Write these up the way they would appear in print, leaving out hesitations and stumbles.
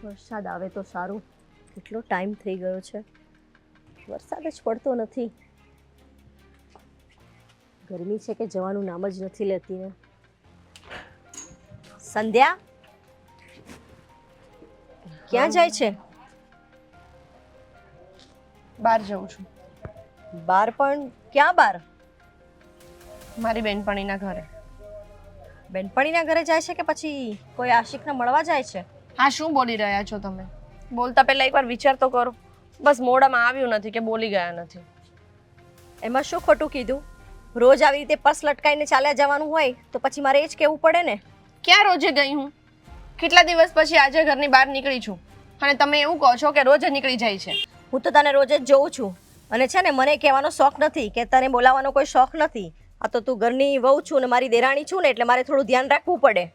વરસાદ આવે તો સારું. કેટલો ટાઈમ થઈ ગયો છે, વરસાદ જ પડતો નથી. ગરમી છે કે જવાનું નામ જ નથી લેતી ને. સંધ્યા ક્યાં જાય છે? બહાર જાઉં છું, બાર? પણ ક્યાં બાર? મારી બેનપણીના ઘરે. બેનપણીના ઘરે જાય છે કે પછી કોઈ આશિકને મળવા જાય છે? હા, શું બોલી રહ્યા છો તમે? બોલતા પહેલા એકવાર વિચાર તો કરો. બસ મોઢામાં આવ્યું નથી કે બોલી ગયા નથી. એમાં શું ખોટું કીધું? રોજ આવી રીતે પર્સ લટકાઈને ચાલ્યા જવાનું હોય તો પછી મારે એ જ કહેવું પડે ને. ક્યાં રોજે ગઈ હું? કેટલા દિવસ પછી આજે ઘરની બહાર નીકળી છું અને તમે એવું કહો છો કે રોજ નીકળી જાય છે. હું તો તને રોજ જ જોઉં છું અને છે ને મને કહેવાનો શોખ નથી કે તને બોલાવવાનો કોઈ શોખ નથી. આ તો તું ઘરની વહુ છું ને મારી દેરાણી છું ને એટલે મારે થોડું ધ્યાન રાખવું પડે.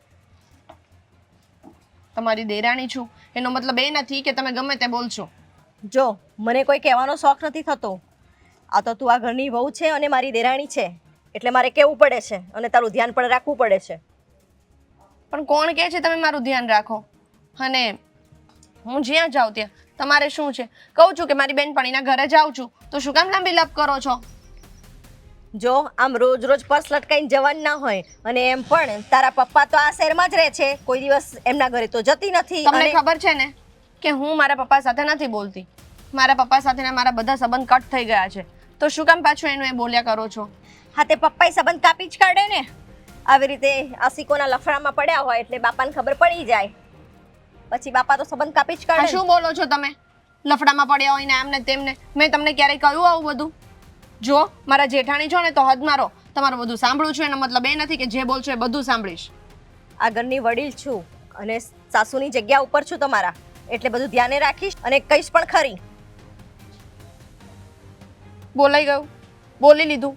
તમારી દેરાણી છું એનો મતલબ એ નથી કે તમે ગમે તે બોલશો. જો મને કોઈ કહેવાનો શોખ નથી થતો. આ તો તું આ ઘરની વહુ છે અને મારી દેરાણી છે એટલે મારે કહેવું પડે છે અને તારું ધ્યાન પણ રાખવું પડે છે. પણ કોણ કહે છે તમે મારું ધ્યાન રાખો? અને હું જ્યાં જાઉં ત્યાં તમારે શું છે? કહું છું કે મારી બેનપણીના ઘરે જાઉં છું તો શું કામ લાંબી લપ કરો છો? જો આમ રોજ રોજ પર્સ લટકાઈને જવાનું ના હોય અને એમ પણ તારા પપ્પા તો આ શહેરમાં જ રહે છે, કોઈ દિવસ એમના ઘરે તો જતી નથી. તમને ખબર છે ને કે હું મારા પપ્પા સાથે નથી બોલતી. મારા પપ્પા સાથેના મારા બધા સંબંધ કટ થઈ ગયા છે તો શું કામ પાછું એનું એ બોલ્યા કરો છો? હા, તે પપ્પાએ સંબંધ કાપી જ કાઢે ને. આવી રીતે આશિકોના લફડામાં પડ્યા હોય એટલે બાપાને ખબર પડી જાય પછી બાપા તો સંબંધ કાપી જ કાઢે. શું બોલો છો તમે? લફડામાં પડ્યા હોય ને આમને તેમને. મેં તમને ક્યારેય કહ્યું આવું બધું? જો મારા જેઠાણી છો ને તો હદ મારો. તમારું બધું સાંભળું છું એનો મતલબ એ નથી કે જે બોલશો એ બધું સાંભળીશ. આ ઘરની વડીલ છું અને સાસુની જગ્યા ઉપર છું તમારા એટલે બધું ધ્યાને રાખીશ અને કહીશ પણ ખરી. બોલાઈ ગયું, બોલી લીધું.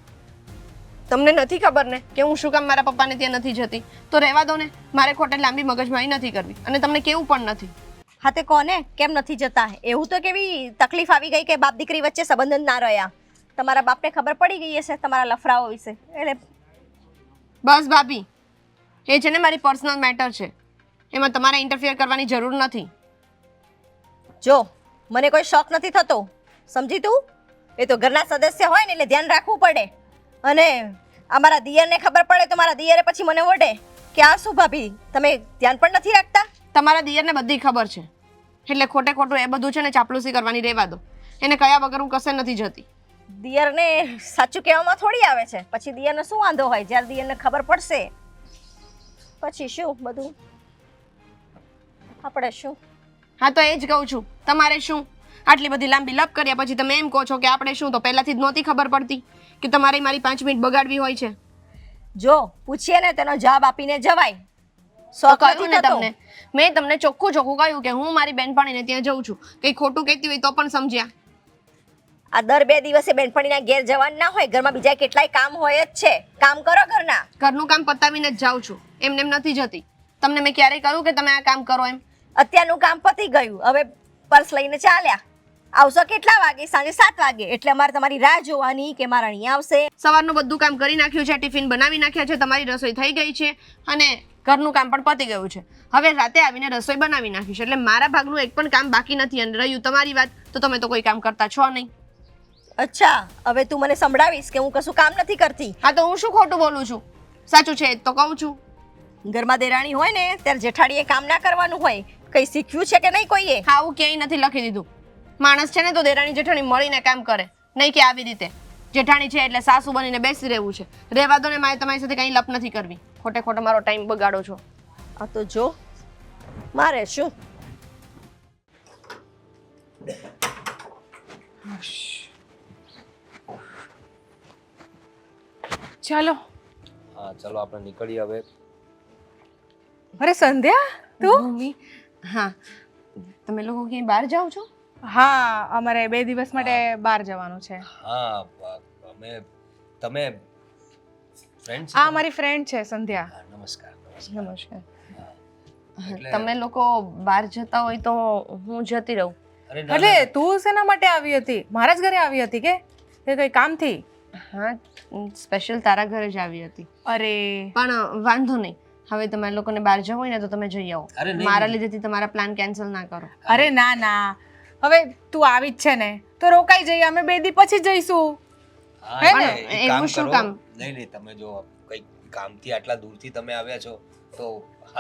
તમને નથી ખબર ને કે હું શું કામ મારા પપ્પાને ત્યાં નથી જતી? તો રહેવા દો ને, મારે ખોટે લાંબી મગજમારી નથી કરવી અને તમને કેવું પણ નથી. હા, તે કોને કેમ નથી જતા? એવું તો કેવી તકલીફ આવી ગઈ કે બાપ દીકરી વચ્ચે સંબંધ જ ના રહ્યા? તમારા બાપને ખબર પડી ગઈ હશે તમારા લફરાઓ વિશે એટલે બસ ભાભી, એ છે ને મારી પર્સનલ મેટર છે, એમાં તમારે ઇન્ટરફિયર કરવાની જરૂર નથી. જો મને કોઈ શોખ નથી થતો, સમજી તું? એ તો ઘરના સદસ્ય હોય ને એટલે ધ્યાન રાખવું પડે. અને અમારા દિયરને ખબર પડે તો મારા દિયરે પછી મને વઢે કે આ શું ભાભી તમે ધ્યાન પણ નથી રાખતા? તમારા દિયરને બધી ખબર છે એટલે ખોટે ખોટું એ બધું છે ને ચાપલુસી કરવાની રહેવા દો. એને કયા વગર હું કશે નથી જતી. દિયરને સાચું કહેવામાં થોડી આવે છે. પછી દિયરને શું વાંધો હોય? જ્યારે દિયરને ખબર પડશે પછી શું બધું આપણે શું. હા, તો એ જ કહું છું. તમારે શું? આટલી બધી લાંબી લપ કર્યા પછી તમે એમ કહો છો કે આપણે શું? તો પહેલાથી જ નહોતી ખબર પડતી કે તમારે મારી 5 મિનિટ બગાડવી હોય છે? જો પૂછીએ ને તેનો જવાબ આપીને જવાય. તો કહ્યું ને તમને, મેં તમને ચોખ્ખું ચોખ્ખું કહ્યું કે હું મારી બેનપણીને ત્યાં જઉં છું. કંઈ ખોટું કહેતી હોય તો પણ સમજ્યા. આ દર 2 દિવસે બેનપણીના ઘેર જવાનું ના હોય? ઘરમાં બીજા કેટલાય કામ હોય જ છે. કામ કરો ઘરના. ઘરનું કામ પતાવીને જ જાઉં છું, એમને એમ નથી જતી. તમને મેં ક્યારેય કહ્યું કે તમે આ કામ કરો એમ? અત્યારનું કામ પતી ગયું, હવે પર્સ લઈને ચાલ્યા. આવશો કેટલા વાગે? સાંજે 7 વાગે. એટલે અમારે તમારી રાહ જોવાની કે મારા અહીંયા આવશે. સવારનું બધું કામ કરી નાખ્યું છે, ટિફિન બનાવી નાખ્યા છે, તમારી રસોઈ થઈ ગઈ છે અને ઘરનું કામ પણ પતી ગયું છે. હવે રાતે આવીને રસોઈ બનાવી નાખીશ એટલે મારા ભાગનું એક પણ કામ બાકી નથી. અને રહ્યું તમારી વાત, તો તમે તો કોઈ કામ કરતા છો નહીં. અચ્છા, હવે તું મને સંભળાવીશ કે હું કશું કામ નથી કરતી? હા, તો હું શું ખોટું બોલું છું? સાચું છે તો કહું છું. ઘરમાં દેરાણી હોય ને ત્યારે જેઠાણીએ કામ ના કરવાનું હોય. કઈ શીખ્યું છે કે નહીં કોઈએ? હા, આવું ક્યાંય નથી લખી દીધું. માણસ છે ને તો દેરાણી જેઠાણી મળીને કામ કરે, નહીં કે આવી રીતે જેઠાણી છે એટલે સાસુ બનીને બેસી રહેવું છે. રહેવા દો ને, મારે તમારી સાથે કંઈ લપ નથી કરવી. ખોટે ખોટો મારો ટાઈમ બગાડો છો. આ તો જો મારે શું. ચાલો. હા, ચલો આપણે નીકળીએ હવે. અરે સંધ્યા, તું? મમ્મી, હા, તમે લોકો ક્યાંય બહાર જાઓ છો? હા, અમારે 2 દિવસ માટે બહાર જવાનું છે. હા, તમે ફ્રેન્ડ આ મારી ફ્રેન્ડ છે સંધ્યા. નમસ્કાર. નમસ્કાર. એટલે- તમે લોકો બહાર જતા હોય તો હું જતી રહું. અરે ના, એટલે તું શેના માટે આવી હતી? મારા જ ઘરે આવી હતી કે કઈ કામથી? હા, સ્પેશિયલ તારા ઘરે જ આવી હતી. અરે પણ વાંધો નહીં, હવે તમારે લોકોને બહાર જવું હોય ને તો તમે જઈ આવો અરે નહીં, મારા નહીં. લીધેથી તમારા પ્લાન કેન્સલ ના કરો અરે ના ના, હવે તું આવી જ છે ને તો રોકાઈ જઈએ, અમે 2 દી પછી જઈશું. હા, હે ને? એટલે એક એવું શું કરો. કામ? નહીં નહીં, તમે જો કંઈક કામથી આટલા દૂરથી તમે આવ્યા છો તો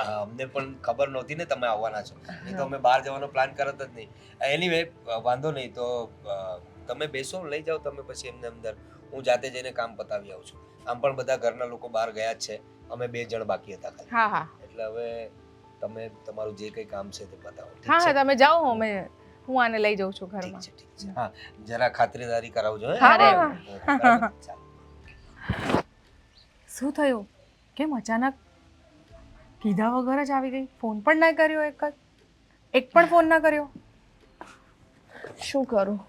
અમને પણ ખબર નહોતી ને તમે આવવાના છો, નહીં તો અમે બહાર જવાનો પ્લાન કરત જ નહીં. એનીવે વાંધો નહીં, તો તમે બેસો, લઈ જાઓ તમે પછી એમને અંદર, હું જાતે જઈને કામ પતાવી આવું છું. આમ પણ બધા ઘરના લોકો બહાર ગયા જ છે, અમે 2 જણ બાકી હતા ખાલી. હા હા એટલે હવે તમે તમારું જે કંઈ કામ છે તે બતાવો. ઠીક હા છે? હા, તમે જાઓ, હું આને લઈ જાઉં છું ઠીક ઘરમાં. છે, ઠીક છે. હા, જરા ખાતરીદારી કરાવજો હે? હા, અરે, હા. બરાબર? ચાલો. શું થયું? કેમ અચાનક કીધા વગર જ આવી ગઈ? ફોન પણ ના કર્યો, એક પણ ફોન ના કર્યો. શું કરું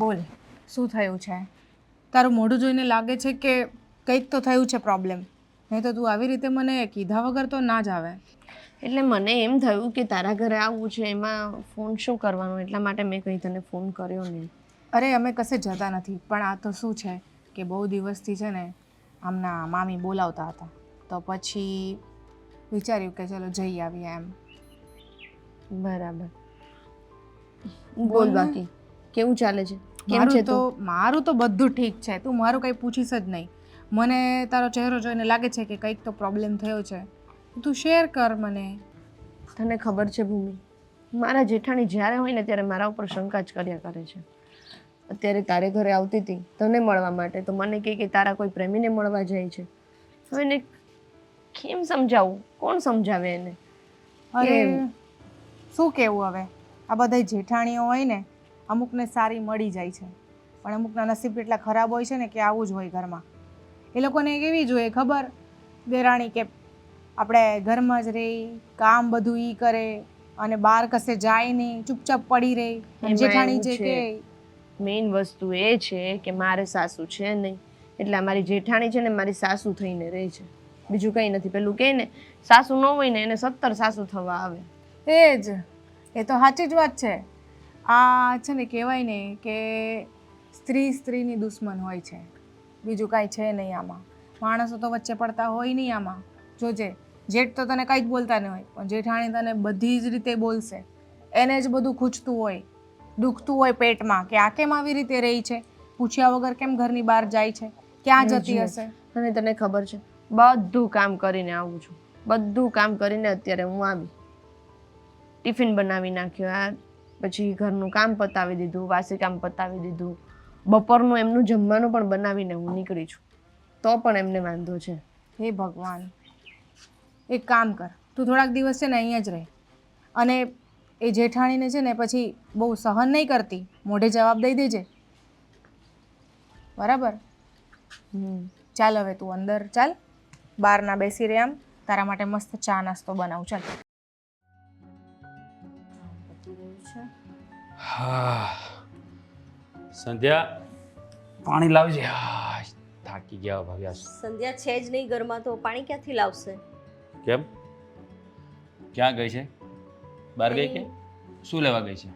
બોલ, શું થયું છે? તારું મોઢું જોઈને લાગે છે કે કંઈક તો થયું છે પ્રોબ્લેમ, નહીં તો તું આવી રીતે મને કીધા વગર તો ના જ આવે. એટલે મને એમ થયું કે તારા ઘરે આવવું છે, એમાં ફોન શું કરવાનો, એટલા માટે મેં કંઈ તને ફોન કર્યો નહીં. અરે અમે કશે જતા નથી, પણ આ તો શું છે કે બહુ દિવસથી છે ને આમના મામી બોલાવતા હતા, તો પછી વિચાર્યું કે ચલો જઈ આવીએ એમ. બરાબર. બોલ બાકી કેવું ચાલે છે, કેમ છે મારું તો તું? મારું તો બધું ઠીક છે, તું મારું કંઈ પૂછીશ જ નહીં. મને તારો ચહેરો જોઈને લાગે છે કે કંઈક તો પ્રોબ્લેમ થયો છે, તું શેર કર મને. તને ખબર છે ભૂમિ, મારા જેઠાણી જ્યારે હોય ને ત્યારે મારા ઉપર શંકા જ કર્યા કરે છે. અત્યારે તારે ઘરે આવતી હતી તને મળવા માટે, તો મને કહે કે તારા કોઈ પ્રેમીને મળવા જાય છે. હવે એને કેમ સમજાવું, કોણ સમજાવે એને? અરે શું કહેવું હવે, આ બધા જેઠાણીઓ હોય ને અમુકને સારી મળી જાય છે, પણ અમુકના નસીબ એટલા ખરાબ હોય છે ને કે આવું જ હોય ઘરમાં. એ લોકોને કેવી જોઈએ ખબર, દેરાણી કે આપણે ઘરમાં જ રહી, કામ બધું ઈ કરે અને બહાર કશે જાય નહીં, ચૂપચાપ પડી રહે. એમાં જેઠાણી એવું જે છે, કે મેઇન વસ્તુ એ છે કે મારે સાસુ છે નહીં, એટલે આ મારી જેઠાણી છે ને મારી સાસુ થઈને રહે છે, બીજું કંઈ નથી. પેલું કહે ને સાસુ ન હોય ને એને 17 સાસુ થવા આવે. એ જ, એ તો સાચી જ વાત છે. આ છે ને કહેવાય ને કે સ્ત્રીની દુશ્મન હોય છે, બીજું કાંઈ છે નહીં આમાં. માણસો તો વચ્ચે પડતા હોય નહીં આમાં. જોજે, જેઠ તો તને કંઈ જ બોલતા નહીં હોય, પણ જેઠાણી તને બધી જ રીતે બોલશે. એને જ બધું ખૂંચતું હોય, દુખતું હોય પેટમાં કે આ કેમ આવી રીતે રહી છે, પૂછ્યા વગર કેમ ઘરની બહાર જાય છે, ક્યાં જતી હશે. અને તને ખબર છે, બધું કામ કરીને આવું છું, બધું કામ કરીને અત્યારે હું આવી, ટિફિન બનાવી નાખ્યો, આ પછી ઘરનું કામ પતાવી દીધું, વાસી કામ પતાવી દીધું, બપોરનું એમનું જમવાનું પણ બનાવીને હું નીકળી છું, તો પણ એમને વાંધો છે. હે ભગવાન, એક કામ કર, તું થોડાક દિવસ છે ને અહીંયા જ રહે, અને એ જેઠાણીને છે ને પછી બહુ સહન નહીં કરતી, મોઢે જવાબ દઈ દેજે, બરાબર? ચાલ હવે તું અંદર ચાલ, બહાર ના બેસી રહે, આમ તારા માટે મસ્ત ચા નાસ્તો બનાવું. ચાલ. હા સંધ્યા, પાણી લાવજે. હા થાકી ગયા ભાભી આજ. સંધ્યા છે જ નહીં ઘરમાં તો પાણી ક્યાંથી લાવશે? કેમ, ક્યાં ગઈ છે? બહાર ગઈ કે શું લેવા ગઈ છે?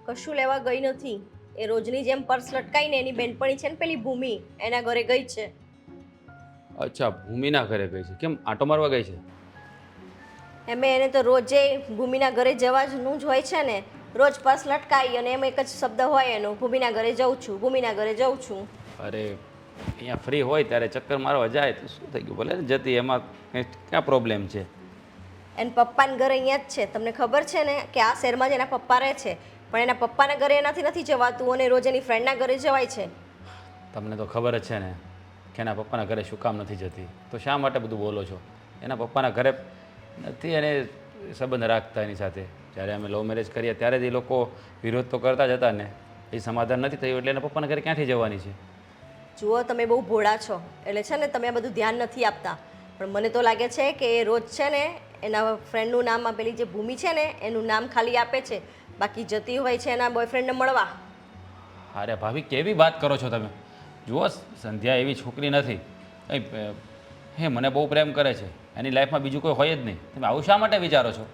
કશું લેવા ગઈ નથી, એ રોજની જેમ પર્સ લટકાઈને એની બેનપણી છે ને પેલી ભૂમિ, એના ઘરે ગઈ છે. અચ્છા, ભૂમિના ઘરે ગઈ છે. કેમ, આંટો મારવા ગઈ છે? એમે એને તો રોજે ભૂમિના ઘરે જવાનું જ હોય છે ને, રોજ પર્સ લટકાઈ અને એમ એક જ શબ્દ હોય એનો, ભૂમિના ઘરે જઉં છું, ભૂમિના ઘરે જઉં છું. અરે અહીંયા ફ્રી હોય ત્યારે ચક્કર મારવા જાય તો શું થઈ ગયું, ભલે ને જતી, એમાં કંઈ ક્યાં પ્રોબ્લેમ છે? એના પપ્પાના ઘર અહીંયા જ છે, તમને ખબર છે ને કે આ શહેરમાં જ એના પપ્પા રહે છે, પણ એના પપ્પાના ઘરે એનાથી નથી જવાતું અને રોજ એની ફ્રેન્ડના ઘરે જવાય છે. તમને તો ખબર જ છે ને કે એના પપ્પાના ઘરે શું કામ નથી જતી, તો શા માટે બધું બોલો છો? એના પપ્પાના ઘરે નથી એને સંબંધ રાખતા એની સાથે. જ્યારે અમે લવ મેરેજ કરીએ ત્યારે જ એ લોકો વિરોધ તો કરતા જ હતા ને, એ સમાધાન નથી થયું એટલે એના પપ્પાના ઘરે ક્યાંથી જવાની છે? જુઓ, તમે બહુ ભોળા છો એટલે છે ને તમે આ બધું ધ્યાન નથી આપતા, પણ મને તો લાગે છે કે એ રોજ છે ને એના ફ્રેન્ડનું નામ પેલી જે ભૂમિ છે ને એનું નામ ખાલી આપે છે, બાકી જતી હોય છે એના બોયફ્રેન્ડને મળવા. અરે ભાભી, કેવી વાત કરો છો તમે? જુઓ, સંધ્યા એવી છોકરી નથી, હે મને બહુ પ્રેમ કરે છે, એની લાઈફમાં બીજું કોઈ હોય જ નહીં. તમે આવું શા માટે વિચારો છો?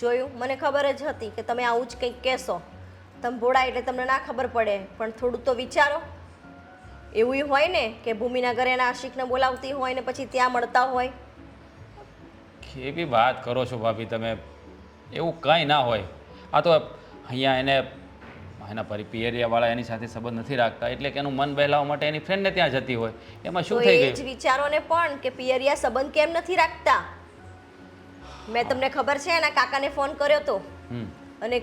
જોયું, મને ખબર જ હતી કે તમે આવું જ કંઈક કહેશો. તમે ભોળા એટલે તમને ના ખબર પડે, પણ થોડું તો વિચારો. એવું હોય ને કે ભૂમિના ઘરે એના આશિકને બોલાવતી હોય ને પછી ત્યાં મળતા હોય. કેવી વાત કરો છો ભાભી તમે? એવું કંઈ ના હોય. આ તો અહીંયા એના પિયરિયાવાળા એની સાથે સંબંધ નથી રાખતા, એટલે કે એનું મન બહેલાવવા માટે એની ફ્રેન્ડને ત્યાં જતી હોય. એમાં તો શું થઈ એ ગયું? જ વિચારો ને પણ કે પિયરિયા સંબંધ કેમ નથી રાખતા. મેં તમને ખબર છે એના કાકાને ફોન કર્યો તો હમ અને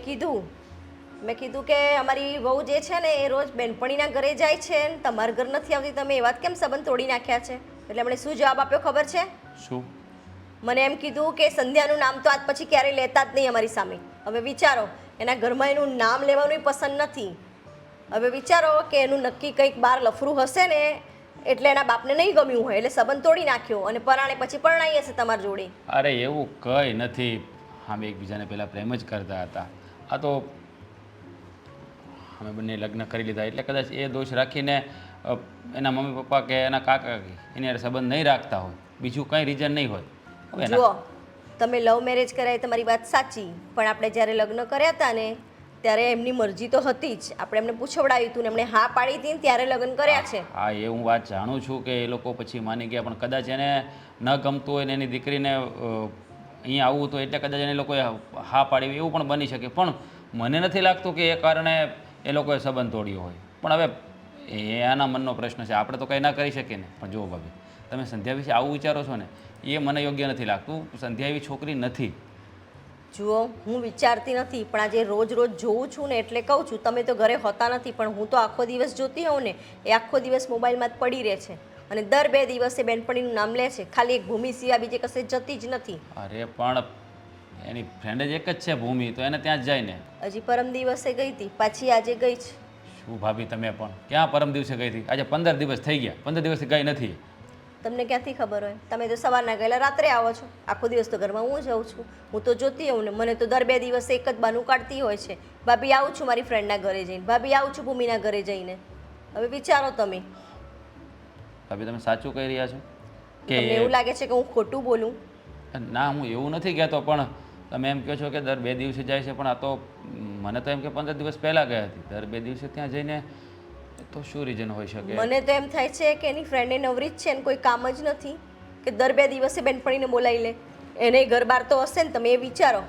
મેં કીધું કે અમારી વહુ જે છે ને એ રોજ બેનપણીના ઘરે જાય છે ને તમારા ઘર નથી આવતી, તમે એવા કેમ સંબંધ તોડી નાખ્યા છે? એટલે એમણે શું જવાબ આપ્યો ખબર છે? શું? મને એમ કીધું કે સંધ્યાનું નામ તો આજ પછી ક્યારેય લેતા જ નહીં અમારી સામે. હવે વિચારો, એના ઘરમાં એનું નામ લેવાનું પસંદ નથી. હવે વિચારો કે એનું નક્કી કંઈક બહાર લફરું હશે ને એટલે એના બાપને નહીં ગમ્યું હોય એટલે સંબંધ તોડી નાખ્યો અને પરાણે પછી પરણાઈ હશે તમારી જોડે. અરે એવું કંઈ નથી. અમે એકબીજાને પહેલાં પ્રેમ જ કરતા હતા. આ તો અમે બંને લગ્ન કરી લીધા એટલે કદાચ એ દોષ રાખીને એના મમ્મી પપ્પા કે એના કાકા એની હારે સંબંધ નહીં રાખતા હોય, બીજું કંઈ રીઝન નહીં હોય. હવે જુઓ, તમે લવ મેરેજ કર્યા એ તમારી વાત સાચી, પણ આપણે જ્યારે લગ્ન કર્યા હતા ને ત્યારે એમની મરજી તો હતી જ. આપણે એમને પૂછવડાવ્યું હતું ને એમણે હા પાડી હતી ને ત્યારે લગ્ન કર્યા છે. હા, એ હું વાત જાણું છું કે એ લોકો પછી માની ગયા, પણ કદાચ એને ન ગમતું હોય ને એની દીકરીને અહીંયા આવવું હતું એટલે કદાચ એને લોકોએ હા પાડી, એવું પણ બની શકે. પણ મને નથી લાગતું કે એ કારણે એ લોકોએ સંબંધ તોડ્યો હોય. પણ હવે એના મનનો પ્રશ્ન છે, આપણે તો કંઈ ના કરી શકીએ ને. પણ જુઓ ભાભી, તમે સંધ્યા વિશે આવું વિચારો છો ને એ મને યોગ્ય નથી લાગતું. સંધ્યા એવી છોકરી નથી. જુઓ, હું વિચારતી નથી, પણ આજે રોજ રોજ જોઉં છું ને એટલે કહું છું. તમે તો ઘરે હોતા નથી, પણ હું તો આખો દિવસ જોતી હોઉં ને એ આખો દિવસ મોબાઈલમાં જ પડી રહે છે અને દર 2 દિવસે બેનપણીનું નામ લે છે. ખાલી એક ભૂમિ સિવાય બીજે કશે જતી જ નથી. અરે પણ એની ફ્રેન્ડ જ એક જ છે ભૂમિ, તો એને ત્યાં જ જાય ને. હજી પરમ દિવસે ગઈ હતી, પાછી આજે ગઈ છે. શું ભાભી તમે પણ ક્યાં પરમ દિવસે ગઈ હતી? આજે 15 દિવસ થઈ ગયા, 15 દિવસથી ગઈ નથી. તમને ક્યાંથી ખબર હોય? તમે તો સવારના ગયેલા રાત્રે આવો છો. આખો દિવસ તો ઘરમાં હું જાઉં છું, હું તો જોતી હોઉં ને. મને તો દર 2 દિવસે એક જ બાનું કાઢતી હોય છે, ભાભી આવું છું મારી ફ્રેન્ડના ઘરે જઈને, ભાભી આવું છું ભૂમિના ઘરે જઈને. હવે વિચારો તમે, ભાભી તમે સાચું કહી રહ્યા છો તમને એવું લાગે છે કે હું ખોટું બોલું? ના, હું એવું નથી કહેતો, પણ તમે એમ કહો છો કે દર 2 દિવસે જાય છે, પણ આ તો મને તો એમ કે 15 દિવસ પહેલાં ગઈ હતી. દર 2 દિવસે ત્યાં જઈને તો શું રીઝન હોઈ શકે? મને તો એમ થાય છે કે એની ફ્રેન્ડે નવરી જ છે ને કોઈ કામ જ નથી કે દર 2 દિવસે બેનપણીને બોલાવી લે. એને ઘર બાર તો હશે ને, તમે એ વિચારો.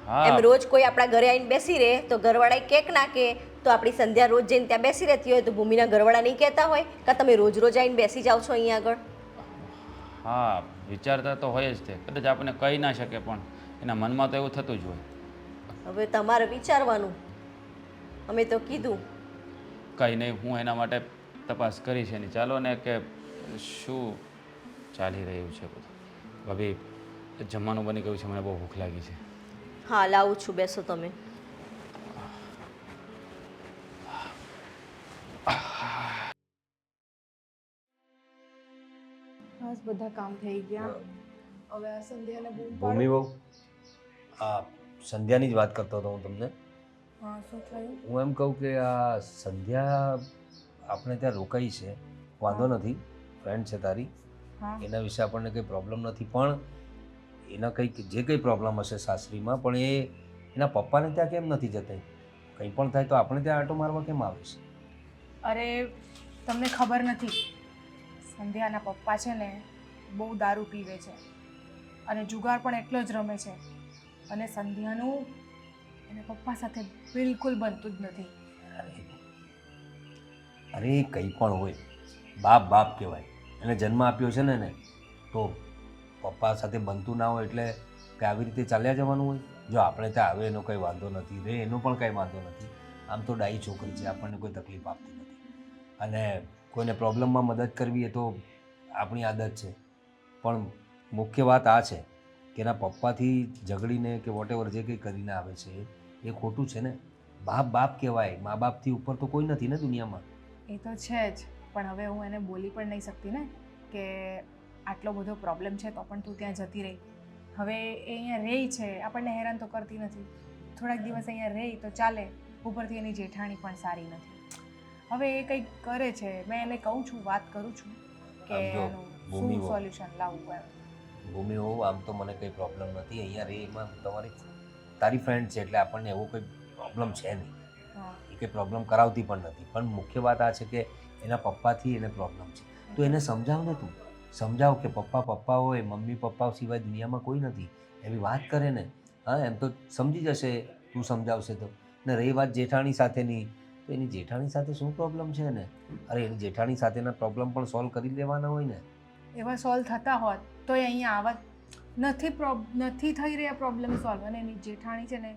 હા, એમ રોજ કોઈ આપણા ઘરે આવીને બેસી રહે તો ઘરવાળા કેક ના કે તો આપણી સંધ્યા રોજ જઈને ત્યાં બેસી રહેતી હોય તો ભૂમિના ઘરવાળા નહીં કહેતા હોય કે તમે રોજ રોજ આવીને બેસી જાઓ છો અહીંયા આગળ? હા, વિચારતા તો હોય જ તે. કદાચ આપણને કહી ના શકે પણ એના મનમાં તો એવું થતું જ હોય. હવે તમારે વિચારવાનું. અમે તો કીધું. કંઈ નહીં, હું એના માટે તપાસ કરીશ એની. ચાલો ને કે શું ચાલી રહ્યું છે બધું. ભાભી, જમવાનું બની ગયું છે, મને બહુ ભૂખ લાગી છે. હા, લાવું છું, બેસો તમે. બસ બધા કામ થઈ ગયા. હવે આ સંધ્યાને બૂમ ભૂમિ પાડો. બહુ સંધ્યાની જ વાત કરતો હતો હું તમને. હા, શું થયું? હું એમ કહું કે આ સંધ્યા આપણે ત્યાં રોકાઈ છે, વાંધો નથી, ફ્રેન્ડ છે તારી, હા, એના વિશે આપણને કંઈ પ્રોબ્લેમ નથી. પણ એના કંઈક જે કંઈ પ્રોબ્લેમ હશે સાસરીમાં, પણ એ એના પપ્પાને ત્યાં કેમ નથી જતી? કંઈ પણ થાય તો આપણે ત્યાં આંટો મારવા કેમ આવે છે? અરે તમને ખબર નથી, સંધ્યાના પપ્પા છે ને બહુ દારૂ પીવે છે અને જુગાર પણ એટલો જ રમે છે અને સંધ્યાનું એને પપ્પા સાથે બિલકુલ બનતું જ નથી. અરે કંઈ પણ હોય, બાપ બાપ કહેવાય. એને જન્મ આપ્યો છે ને એને, તો પપ્પા સાથે બનતું ના હોય એટલે કે આવી રીતે ચાલ્યા જવાનું હોય? જો આપણે ત્યાં આવે એનો કંઈ વાંધો નથી, રે એનો પણ કંઈ વાંધો નથી. આમ તો ડાઈ છોકરી છે, આપણને કોઈ તકલીફ આપતી નથી અને કોઈને પ્રોબ્લેમમાં મદદ કરવી એ તો આપણી આદત છે. પણ મુખ્ય વાત આ છે કે એના પપ્પાથી ઝઘડીને કે વોટેવર જે કંઈ કરીને આવે છે એ ખોટું છે ને. બાપ બાપ કહેવાય, મા બાપથી ઉપર તો કોઈ નથી ને દુનિયામાં. એ તો છે જ, પણ હવે હું એને બોલી પણ નહીં શકતી ને કે આટલો બધો પ્રોબ્લેમ છે તો પણ તું ત્યાં જતી રહી. હવે એ અહીંયા રહી છે, આપણને હેરાન તો કરતી નથી. થોડાક દિવસ અહીંયા રહી તો ચાલે. ઉપરથી એની જેઠાણી પણ સારી નથી. હવે એ કંઈક કરે છે, મેં એને કહું છું, વાત કરું છું કે આમ જો, એનું ભૂમિ શું હો. સોલ્યુશન લાવવું એમ. ભૂમિ હોવું આમ તો મને કંઈ પ્રોબ્લેમ નથી, અહીંયા રે એમાં તારી ફ્રેન્ડ છે એટલે આપણને એવો કોઈ પ્રોબ્લેમ છે નહીં. હા, એ કંઈ પ્રોબ્લેમ કરાવતી પણ નથી. પણ મુખ્ય વાત આ છે કે એના પપ્પાથી એને પ્રોબ્લેમ છે. તો એને સમજાવ ને તું, સમજાવ કે પપ્પા હોય, મમ્મી પપ્પા સિવાય દુનિયામાં કોઈ નથી, એવી વાત કરે ને. હા, એમ તો સમજી જશે તું સમજાવશે તો. ને રહી વાત જેઠાણી સાથેની, તો એની જેઠાણી સાથે શું પ્રોબ્લેમ છે ને? અરે એની જેઠાણી સાથેના પ્રોબ્લેમ પણ સોલ્વ કરી લેવાના હોય ને. એવા સોલ્વ થતા હોત તો એ અહીંયા આવત. નથી થઈ રહ્યા પ્રોબ્લેમ સોલ્વ. અને એની જેઠાણી છે ને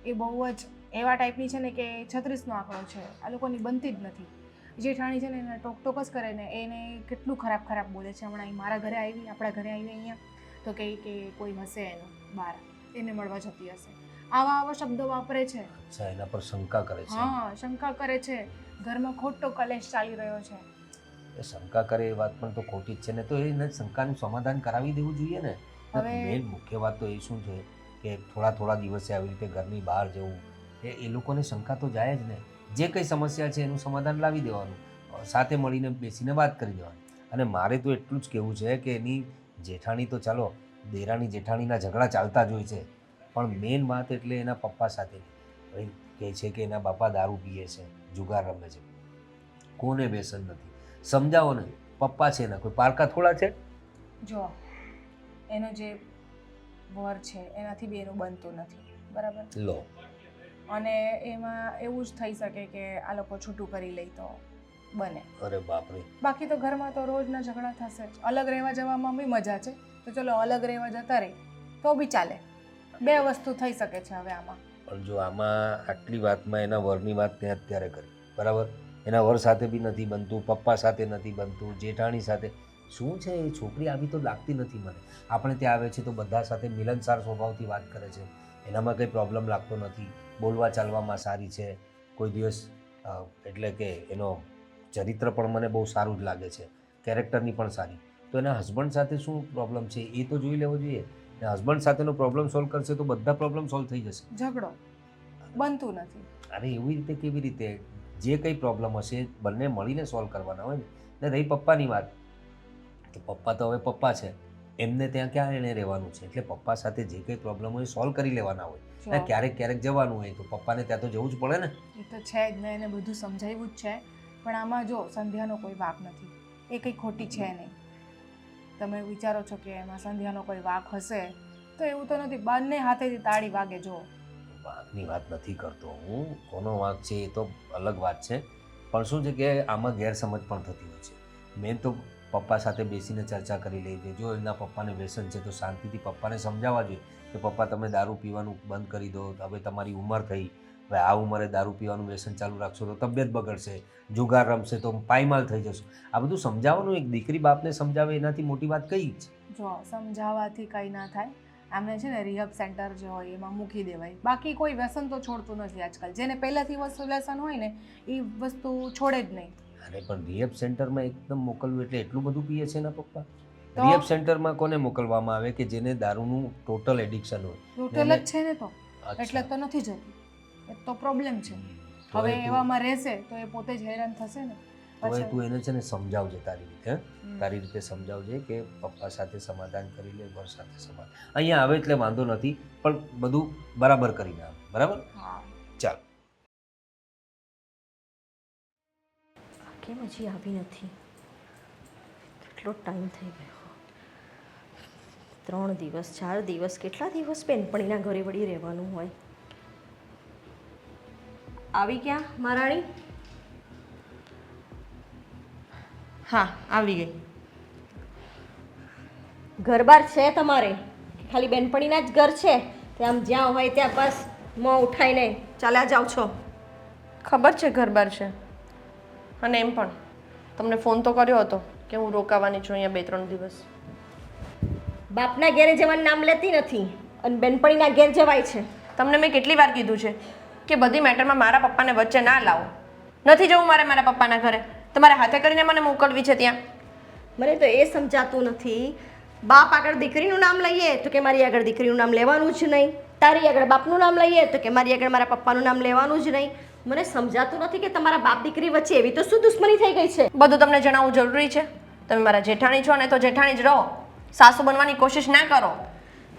એ બહુ જ એવા ટાઈપની છે ને કે 36નો આંકડો છે, આ લોકોની બનતી જ નથી. જેઠાણી છે ને એને ટોક જ કરે ને, એને કેટલું ખરાબ બોલે છે. હમણાં મારા ઘરે આવી, આપણા ઘરે આવી અહીંયા તો કહે કે કોઈ હશે એનો બહાર, એને મળવા જતી હશે. આવા શબ્દો વાપરે છે. અચ્છા, એના પર શંકા કરે છે. હા, શંકા કરે છે. ઘરમાં ખોટો કલેશ ચાલી રહ્યો છે. એ શંકા કરે એ વાત પણ તો ખોટી જ છે ને. તો એને શંકાનું સમાધાન કરાવી દેવું જોઈએ ને. મેન મુખ્ય વાત તો એ શું છે કે થોડા દિવસે આવી રીતે ઘરની બહાર જવું, એ લોકોને શંકા તો જાય જ ને. જે કંઈ સમસ્યા છે એનું સમાધાન લાવી દેવાનું, સાથે મળીને બેસીને વાત કરી દેવાની. અને મારે તો એટલું જ કહેવું છે કે એની જેઠાણી તો ચાલો દેરાણી જેઠાણીના ઝઘડા ચાલતા જ હોય છે, પણ મેન વાત એટલે એના પપ્પા સાથેની. કહે છે કે એના બાપા દારૂ પીએ છે, જુગાર રમે છે, કોને વ્યસન નથી. સમજાવો ને, પપ્પા છે ને, કોઈ પારકા થોડા છે. જો એનો જે વર છે એનાથી બી એનું બનતું નથી, બરાબર? લો, અને એમાં એવું જ થઈ શકે કે આ લોકો છૂટું કરી લે તો બને. અરે બાપરે. બાકી તો ઘરમાં તો રોજના ઝઘડા થશે જ. અલગ રહેવા જવામાં બી મજા છે, તો ચલો અલગ રહેવા જતા રહી તો બી ચાલે. બે વસ્તુ થઈ શકે છે હવે આમાં. પણ જો આમાં આટલી વાતમાં એના વરની વાત મેં અત્યારે કરી, બરાબર? એના વર સાથે બી નથી બનતું, પપ્પા સાથે નથી બનતું, જેઠાણી સાથે. શું છે એ છોકરી આવી તો લાગતી નથી મને. આપણે ત્યાં આવે છે તો બધા સાથે મિલનસાર સ્વભાવથી વાત કરે છે, એનામાં કંઈ પ્રોબ્લેમ લાગતો નથી. બોલવા ચાલવામાં સારી છે, કોઈ દિવસ એટલે કે એનો ચરિત્ર પણ મને બહુ સારું જ લાગે છે, કેરેક્ટરની પણ સારી. તો એના હસબન્ડ સાથે શું પ્રોબ્લેમ છે એ તો જોઈ લેવો જોઈએ. અને હસબન્ડ સાથેનો પ્રોબ્લેમ સોલ્વ કરશે તો બધા પ્રોબ્લેમ સોલ્વ થઈ જશે. ઝઘડો બનતું નથી. અરે એવી રીતે કેવી રીતે? જે કંઈ પ્રોબ્લેમ હશે બંને મળીને સોલ્વ કરવાના હોય ને. રહી પપ્પાની વાત, તો પપ્પા તો હવે પપ્પા છે, એમને ત્યાં ક્યાં એને રહેવાનું છે, એટલે પપ્પા સાથે જે કંઈ પ્રોબ્લેમ હોય સોલ્વ કરી લેવાના હોય. અને ક્યારેક જવાનું હોય તો પપ્પાને ત્યાં તો જવું જ પડે ને. એ તો છે જ, મેં એને બધું સમજાવ્યું જ છે. પણ આમાં જો સંધ્યાનો કોઈ વાંક નથી, એ કંઈ ખોટી છે નહીં. તમે વિચારો છો કે એમાં સંધ્યાનો કોઈ વાંક હશે તો એવું તો નથી. બંને હાથેથી તાળી વાગે. જો વાંકની વાત નથી કરતો હું, કોનો વાંક છે એ તો અલગ વાત છે. પણ શું છે કે આમાં ગેરસમજ પણ થતી હોય છે. મેં તો પપ્પા સાથે બેસીને ચર્ચા કરી લેવી જોઈએ. જો એના પપ્પાને વ્યસન છે તો શાંતિથી પપ્પાને સમજાવવા જોઈએ કે પપ્પા તમે દારૂ પીવાનું બંધ કરી દો, હવે તમારી ઉંમર થઈ, હવે આ ઉંમરે દારૂ પીવાનું વ્યસન ચાલુ રાખશો તો તબિયત બગડશે, જુગાર રમશે તો પાયમાલ થઈ જશો. આ બધું સમજાવવાનું. એક દીકરી બાપને સમજાવે એનાથી મોટી વાત કઈ જ? જો સમજાવવાથી કંઈ ના થાય. આમને છે ને રિહબ સેન્ટર જે હોય એમાં મૂકી દેવાય. બાકી કોઈ વ્યસન તો છોડતું નથી આજકાલ. જેને પહેલાંથી વ્યસન હોય ને એ વસ્તુ છોડે જ નહીં. અરે પણ રિહેબ સેન્ટરમાં એકદમ મોકલવું એટલે એટલું બધું પીએ છે એના પપ્પા? રિહેબ સેન્ટરમાં કોને મોકલવામાં આવે કે જેને દારૂનું ટોટલ એડિક્શન હોય? ટોટલ જ છે ને, તો એટલે તો નથી જતી. એ તો પ્રોબ્લેમ છે. હવે એવામાં રહેશે તો એ પોતે જ હેરાન થશે ને. હવે તું એને છે ને સમજાવજે તારી રીતે, તારી રીતે સમજાવજે કે પપ્પા સાથે સમાધાન કરી લે, વર સાથે સમાધાન. અહીંયા આવે એટલે વાંધો નથી, પણ બધું બરાબર કરીને આવે, બરાબર? હા, ચાલ. કેમ હજી આવી નથી? કેટલો ટાઈમ થઈ ગયો? 3 દિવસ 4 દિવસ, કેટલા દિવસ બેનપણીના ઘરે વળી રહેવાનું હોય? આવી ગયા મહારાણી? હા, આવી ગઈ. ઘર-બાર છે તમારે? ખાલી બેનપણીના જ ઘર છે? આમ જ્યાં હોય ત્યાં બસ મોં ઉઠાઈને ચાલ્યા જાઓ છો? ખબર છે ઘર-બાર છે, અને એમ પણ તમને ફોન તો કર્યો હતો કે હું રોકાવાની છું અહીંયા 2-3 દિવસ. બાપના ઘેરે જવાનું નામ લેતી નથી અને બેનપણીના ઘેર જવાય છે. તમને મેં કેટલી વાર કીધું છે કે બધી મેટરમાં મારા પપ્પાને વચ્ચે ના લાવો. નથી જવું મારે મારા પપ્પાના ઘરે. તમારે હાથે કરીને મને મોકલવી છે ત્યાં. મને તો એ સમજાતું નથી. બાપ આગળ દીકરીનું નામ લઈએ તો કે મારી આગળ દીકરીનું નામ લેવાનું જ નહીં. તારી આગળ બાપનું નામ લઈએ તો કે મારી આગળ મારા પપ્પાનું નામ લેવાનું જ નહીં. મને સમજાતું નથી કે તમારા બાપ દીકરી વચ્ચે એવી તો શું દુશ્મની થઈ ગઈ છે? બધું તમને જણાવવું જરૂરી છે? તમે મારા જેઠાણી છો ને તો જેઠાણી જ રહો. સાસુ બનવાની કોશિશ ના કરો.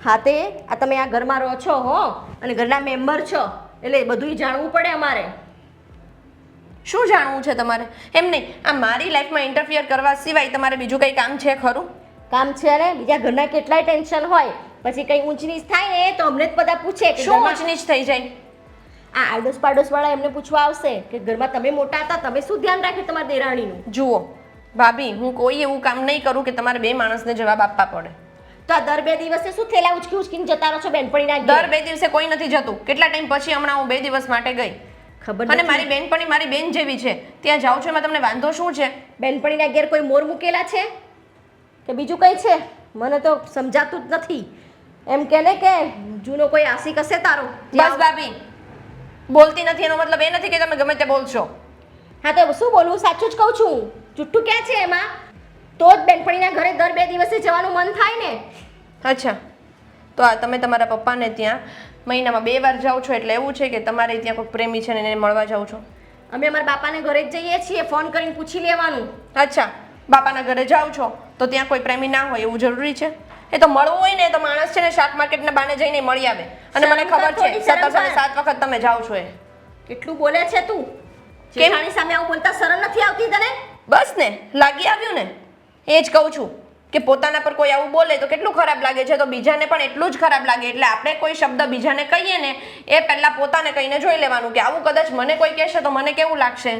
હા તે આ તમે આ ઘરમાં રહો છો હો, અને ઘરના મેમ્બર છો એટલે બધું જાણવું પડે અમારે. શું જાણવું છે તમારે? એમ નહીં, આ મારી લાઈફમાં ઇન્ટરફિયર કરવા સિવાય તમારે બીજું કંઈ કામ છે ખરું? કામ છે ને બીજા ઘરના કેટલાય ટેન્શન હોય, પછી કઈ ઊંચ નીચ થાય ને તો અમને જ બધા પૂછે કે શું ઘરમાં- ઊંચ નીચ થઈ જાય? આ આડોશ પાડોશ વાળા એમને પૂછવા આવશે કે ઘરમાં તમે મોટા હતા, તમે શું ધ્યાન રાખ્યું તમારી દેરાણીનું? જુઓ ભાભી, હું કોઈ એવું કામ નહીં કરું કે તમારે બે માણસને જવાબ આપવા પડે. તો આ દર 2 દિવસે શું થેલા ઉચકી ઉચકીને જતા રહો છો બેનપણીના ઘેર? દર 2 દિવસે કોઈ નથી જતું. કેટલા ટાઈમ પછી હમણાં હું 2 દિવસ માટે ગઈ. ખબર અને નથી મારી બેનપણી મારી બેન જેવી છે, ત્યાં જાઉં છું એમાં તમને વાંધો શું છે? બેનપણીના ઘેર કોઈ મોર મૂકેલા છે કે બીજું કઈ છે? મને તો સમજાતું જ નથી. એમ કે ને કે જૂનો કોઈ આશિક હશે તારો? બસ ભાભી, બોલતી નથી એનો મતલબ એ નથી કે તમે ગમે તે બોલશો. હા તો શું બોલવું? સાચું જ કહું છું. જુઠ્ઠું ક્યાં છે એમાં? તો જ બેનપણીના ઘરે દર 2 દિવસે જવાનું મન થાય ને. અચ્છા, તો આ તમે તમારા પપ્પાને ત્યાં મહિનામાં 2 વાર જાઓ છો એટલે એવું છે કે તમારે ત્યાં કોઈ પ્રેમી છે ને એને મળવા જાઓ છો? અમે અમારા બાપાને ઘરે જ જઈએ છીએ, ફોન કરીને પૂછી લેવાનું. અચ્છા, બાપાના ઘરે જાઓ છો તો ત્યાં કોઈ પ્રેમી ના હોય એવું જરૂરી છે? એ તો મળવું હોય ને તો માણસ છે ને શાક માર્કેટના બાને જઈને મળી આવે. અને મને શરમ કર, ખબર છે થોડી શરમ સતત કર. 7 વખત તમે જાઓ છો એ. કેટલું બોલે છે તું? કેમ? જેઠાણી સામે આવું બોલતા શરમ નથી આવતી તને? બસ ને, લાગી આવ્યું ને. એ જ કહું છું કે પોતાના પર કોઈ આવું બોલે તો કેટલું ખરાબ લાગે છે, તો બીજાને પણ એટલું જ ખરાબ લાગે. એટલે આપણે કોઈ શબ્દ બીજાને કહીએ ને એ પહેલા પોતાને કહીને જોઈ લેવાનું કે આવું કદાચ મને કોઈ કહેશે તો મને કેવું લાગશે.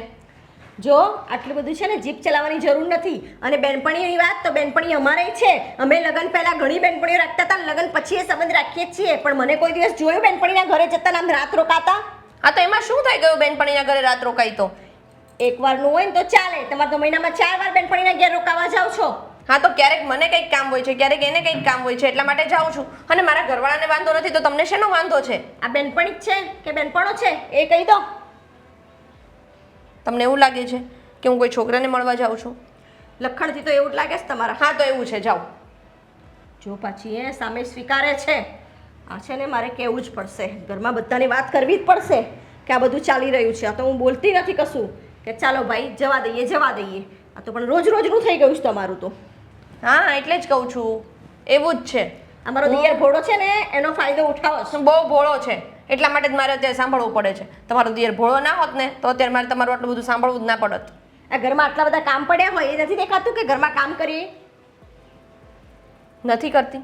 જો આટલું બધું છે ને જીભ ચલાવવાની જરૂર નથી. અને બેનપણીની વાત તો બેનપણી અમારે છે. અમે લગ્ન પહેલા ઘણી બેનપણીઓ રાખતા હતા, લગ્ન પછી એ સંબંધ રાખીએ જ છીએ. પણ મને કોઈ દિવસ જોયું બેનપણીના ઘરે જતા ને આમ રાત રોકાતા? હા તો એમાં શું થઈ ગયું બેનપણીના ઘરે રાત રોકાઈ તો? એકવારનું હોય ને તો ચાલે, તમારે તો મહિનામાં 4 વાર બેનપણીના ઘેર રોકાવા જાવ છો. હા તો ક્યારેક મને કંઈક કામ હોય છે, ક્યારેક એને કંઈક કામ હોય છે, એટલા માટે જાઉં છું. અને મારા ઘરવાળાને વાંધો નથી તો તમને શેનો વાંધો છે? આ બેનપણી જ છે કે બેનપણો છે એ કહી દો. તમને એવું લાગે છે કે હું કોઈ છોકરાને મળવા જાઉં છું? લખણથી તો એવું જ લાગે છે તમારા. હા તો એવું છે, જાઓ. જો પાછી એ સામે સ્વીકારે છે. આ છે ને મારે કહેવું જ પડશે, ઘરમાં બધાની વાત કરવી જ પડશે કે આ બધું ચાલી રહ્યું છે. આ તો હું બોલતી નથી કશું કે ચાલો ભાઈ જવા દઈએ. આ તો પણ રોજ રોજનું થઈ ગયું છે તમારું તો. હા એટલે જ કહું છું, એવું જ છે. અમારો દિયર ભોળો છે ને એનો ફાયદો ઉઠાવો છો. બહુ ભોળો છે એટલા માટે જ મારે અત્યારે સાંભળવું પડે છે. તમારો દિયર ભોળો ના હોત ને તો અત્યારે મારે તમારું આટલું બધું સાંભળવું જ ના પડત. આ ઘરમાં આટલા બધા કામ પડ્યા હોય એ નથી દેખાતું કે ઘરમાં કામ કરીએ? નથી કરતી.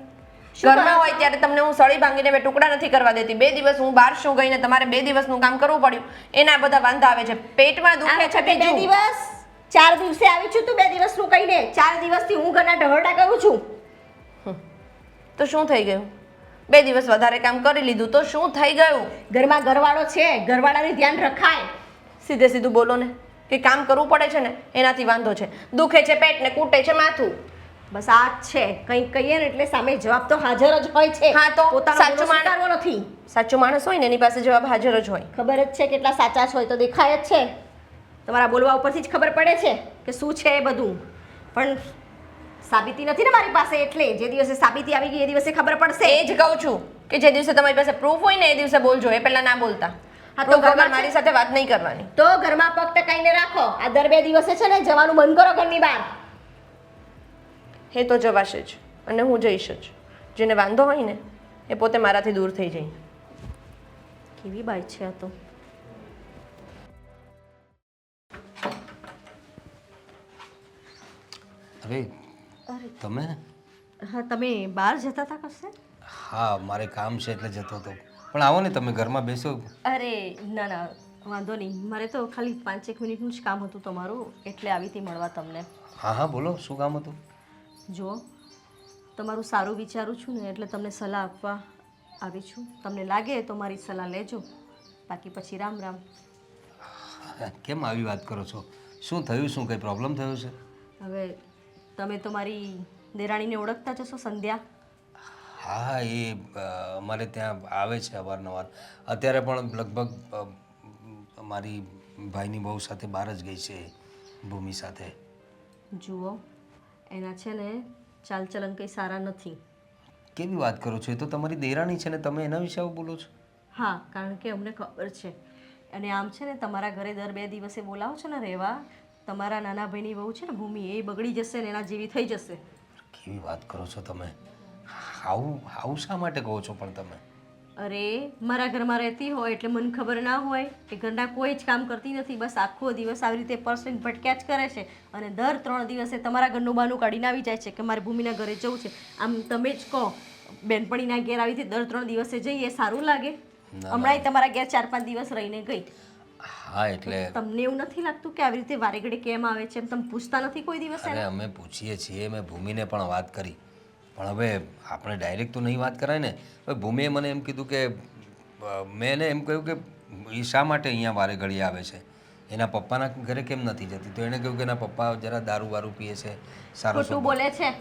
શું ઘરમાં કરો હોય ત્યારે તમને હું સળી ભાંગીને બે ટુકડા નથી કરવા દેતી. 2 દિવસ હું બહાર શું ગઈને તમારે 2 દિવસનું કામ કરવું પડ્યું, એના બધા વાંધા આવે છે. પેટમાં આ દુખે છે વખતે 2 બીજું. દિવસ 4 દિવસે આવી છું તું 2 દિવસનું કહીને. 4 દિવસથી હું ઘરના ઢહરડા કરું છું. તો શું થઈ ગયું? 2 દિવસ વધારે કામ કરી લીધું તો શું થઈ ગયું? ઘરમાં ઘરવાળો છે, ઘરવાળાને ધ્યાન રખાય. સીધે સીધું બોલો ને કે કામ કરવું પડે છે ને એનાથી વાંધો છે. દુખે છે પેટ ને કૂટે છે માથું. બસ આ જ છે. કંઈક કહીએ ને એટલે સામે જવાબ તો હાજર જ હોય છે. હા તો પોતાનો સાચું ગુનો સ્વીકારવો નથી. સાચો માણસ હોય ને એની પાસે જવાબ હાજર જ હોય. ખબર જ છે કેટલા સાચા છો, એ તો દેખાય જ છે. તમારા બોલવા ઉપરથી જ ખબર પડે છે કે શું છે એ બધું. પણ સાબિતી નથી ને મારી પાસે, એટલે જે દિવસે સાબિતી આવી ગઈ એ દિવસે ખબર પડશે. એ જ કહું છું કે જે દિવસે તમારી પાસે પ્રૂફ હોય ને એ દિવસે બોલજો, એ પહેલા ના બોલતા. હા તો Proof વગર ઘરમાં મારી સાથે વાત નહીં કરવાની. તો ઘરમાં પગ ટકાઈને રાખો. આ દર 2 દિવસે છે ને જવાનું બંધ કરો ઘરની બહાર. એ તો જવાશે જ અને હું જઈશ જ. જેને વાંધો હોય ને એ પોતે મારાથી દૂર થઈ જાય. કેવી બાઈ છે આ તો. અરે તમે? હા તમે બહાર જતા હતા કશે? હા મારે કામ છે એટલે જતો હતો. પણ આવો ને તમે ઘરમાં બેસો. અરે ના ના વાંધો નહીં, મારે તો ખાલી 5-1 મિનિટનું જ કામ હતું તમારું, એટલે આવી હતી મળવા તમને. હા હા બોલો, શું કામ હતું? જો તમારું સારું વિચારું છું ને એટલે તમને સલાહ આપવા આવી છું. તમને લાગે તો મારી સલાહ લેજો, બાકી પછી રામ રામ. કેમ આવી વાત કરો છો? શું થયું? શું કંઈ પ્રોબ્લેમ થયો છે? હવે તમે તો મારી દેરાણીને ઓળખતા જશો, સંધ્યા. હા એ અમારે ત્યાં આવે છે અવારનવાર. અત્યારે પણ લગભગ મારી ભાઈની બહુ સાથે બહાર જ ગઈ છે, ભૂમિ સાથે. જુઓ એના છે ને ચાલચલન કંઈ સારા નથી. કેવી વાત કરો છો? એ તો તમારી દેરાણી છે ને તમે એના વિશે આવું બોલો છો? હા કારણ કે અમને ખબર છે. અને આમ છે ને તમારા ઘરે દર 2 દિવસે બોલાવો છો ને રહેવા, તમારા નાના ભાઈની વહુ છે ને ભૂમિ, એ બગડી જશે ને એના જેવી થઈ જશે. કેવી વાત કરો છો તમે? આવું આવું શા માટે કહો છો પણ તમે? અરે મારા ઘરમાં રહેતી હોય એટલે મને ખબર ના હોય કે ઘરના કોઈ જ કામ કરતી નથી, બસ આખો દિવસ આવી રીતે પર્સન ભટક્યા જ કરે છે અને દર 3 દિવસે તમારા ઘરનું બહાનું કાઢીને આવી જાય છે કે મારે ભૂમિના ઘરે જવું છે. આમ તમે જ કહો, બેનપણીના ઘેર આવી રીતે દર 3 દિવસે જઈએ સારું લાગે? હમણાં તમારા ઘેર 4-5 દિવસ રહીને ગઈ. હા એટલે તમને એવું નથી લાગતું કે આવી રીતે વારે ઘડી કેમ આવે છે? એમ તમે પૂછતા નથી કોઈ દિવસ અરે અમે પૂછીએ છીએ, મેં ભૂમિને પણ વાત કરી, પણ હવે આપણે ડાયરેક્ટ તો નહીં વાત કરાય ને. હવે ભૂમિએ મને એમ કીધું કે મેં એને એમ કહ્યું કે એ શા માટે અહીંયા વારે ઘડી આવે છે, એના પપ્પાના ઘરે કેમ નથી જતી? તો એણે કહ્યું કે એના પપ્પા જરા દારૂ બારૂ પીએ છે, સારો ખોટું બોલે છે.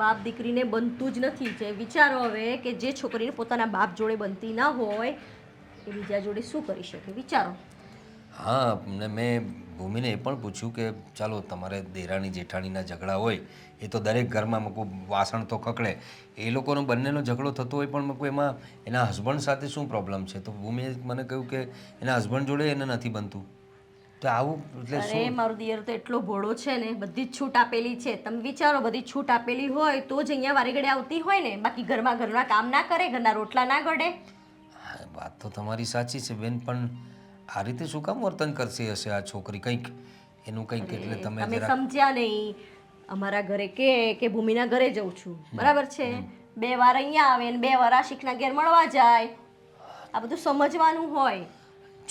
બાપ દીકરીને બનતું જ નથી. જે વિચારો હવે કે જે છોકરીને પોતાના બાપ જોડે બનતી ના હોય એ બીજા જોડે શું કરી શકે, વિચારો. હા, ને મેં ભૂમિને એ પણ પૂછ્યું કે ચાલો તમારે દેરાણી જેઠાણીના ઝઘડા હોય એ તો દરેક ઘરમાં મૂકું, વાસણ તો કકડે, એ લોકોનો બંનેનો ઝઘડો થતો હોય, પણ મૂકું એમાં એના હસબન્ડ સાથે શું પ્રોબ્લેમ છે? તો ભૂમિએ મને કહ્યું કે એના હસબન્ડ જોડે એને નથી બનતું. તો આવું એટલે અરે શું? મારો દિયર તો એટલો ભોળો છે ને, બધી જ છૂટ આપેલી છે. તમે વિચારો, બધી છૂટ આપેલી હોય તો જ અહીંયા વારે ઘડે આવતી હોય ને, બાકી ઘરના કામ ના કરે, ઘરના રોટલા ના ઘડે. હા, વાત તો તમારી સાચી છે બેન, પણ આ રીતે શું કામ વર્તન કરશે હશે આ છોકરી? કંઈક એનું કંઈક એટલે તમે તમે જરા સમજ્યા નહીં. અમારા ઘરે કે ભૂમિના ઘરે જઉં છું, બરાબર છે, 2 વાર અહીંયા આવે ને 2 વાર આશિકના ઘેર મળવા જાય. આ બધું સમજવાનું હોય.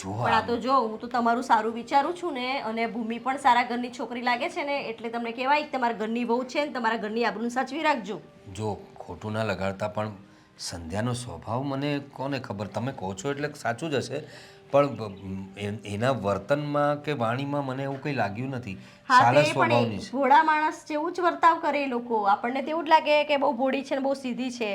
જો પણ આ તો જો હું તો તમારું સારું વિચારું છું ને, અને ભૂમિ પણ સારા ઘરની છોકરી લાગે છે ને, એટલે તમને કહેવાય કે તમારા ઘરની વહુ છે ને, તમારા ઘરની આબરૂને સાચવી રાખજો. જો ખોટું ના લગાડતા, પણ સંધ્યાનો સ્વભાવ મને કોને ખબર? તમે કહો છો એટલે સાચું જ હશે, પણ એના વર્તનમાં કે વાણીમાં મને એવું કંઈ લાગ્યું નથી. હા, સારા તે પણ સ્વભાવની એ છે. ભોળા માણસ જેવું જ વર્તાવ કરે એ લોકો. આપણને તો એવું જ લાગે કે બહુ ભોળી છે ને બહુ સીધી છે,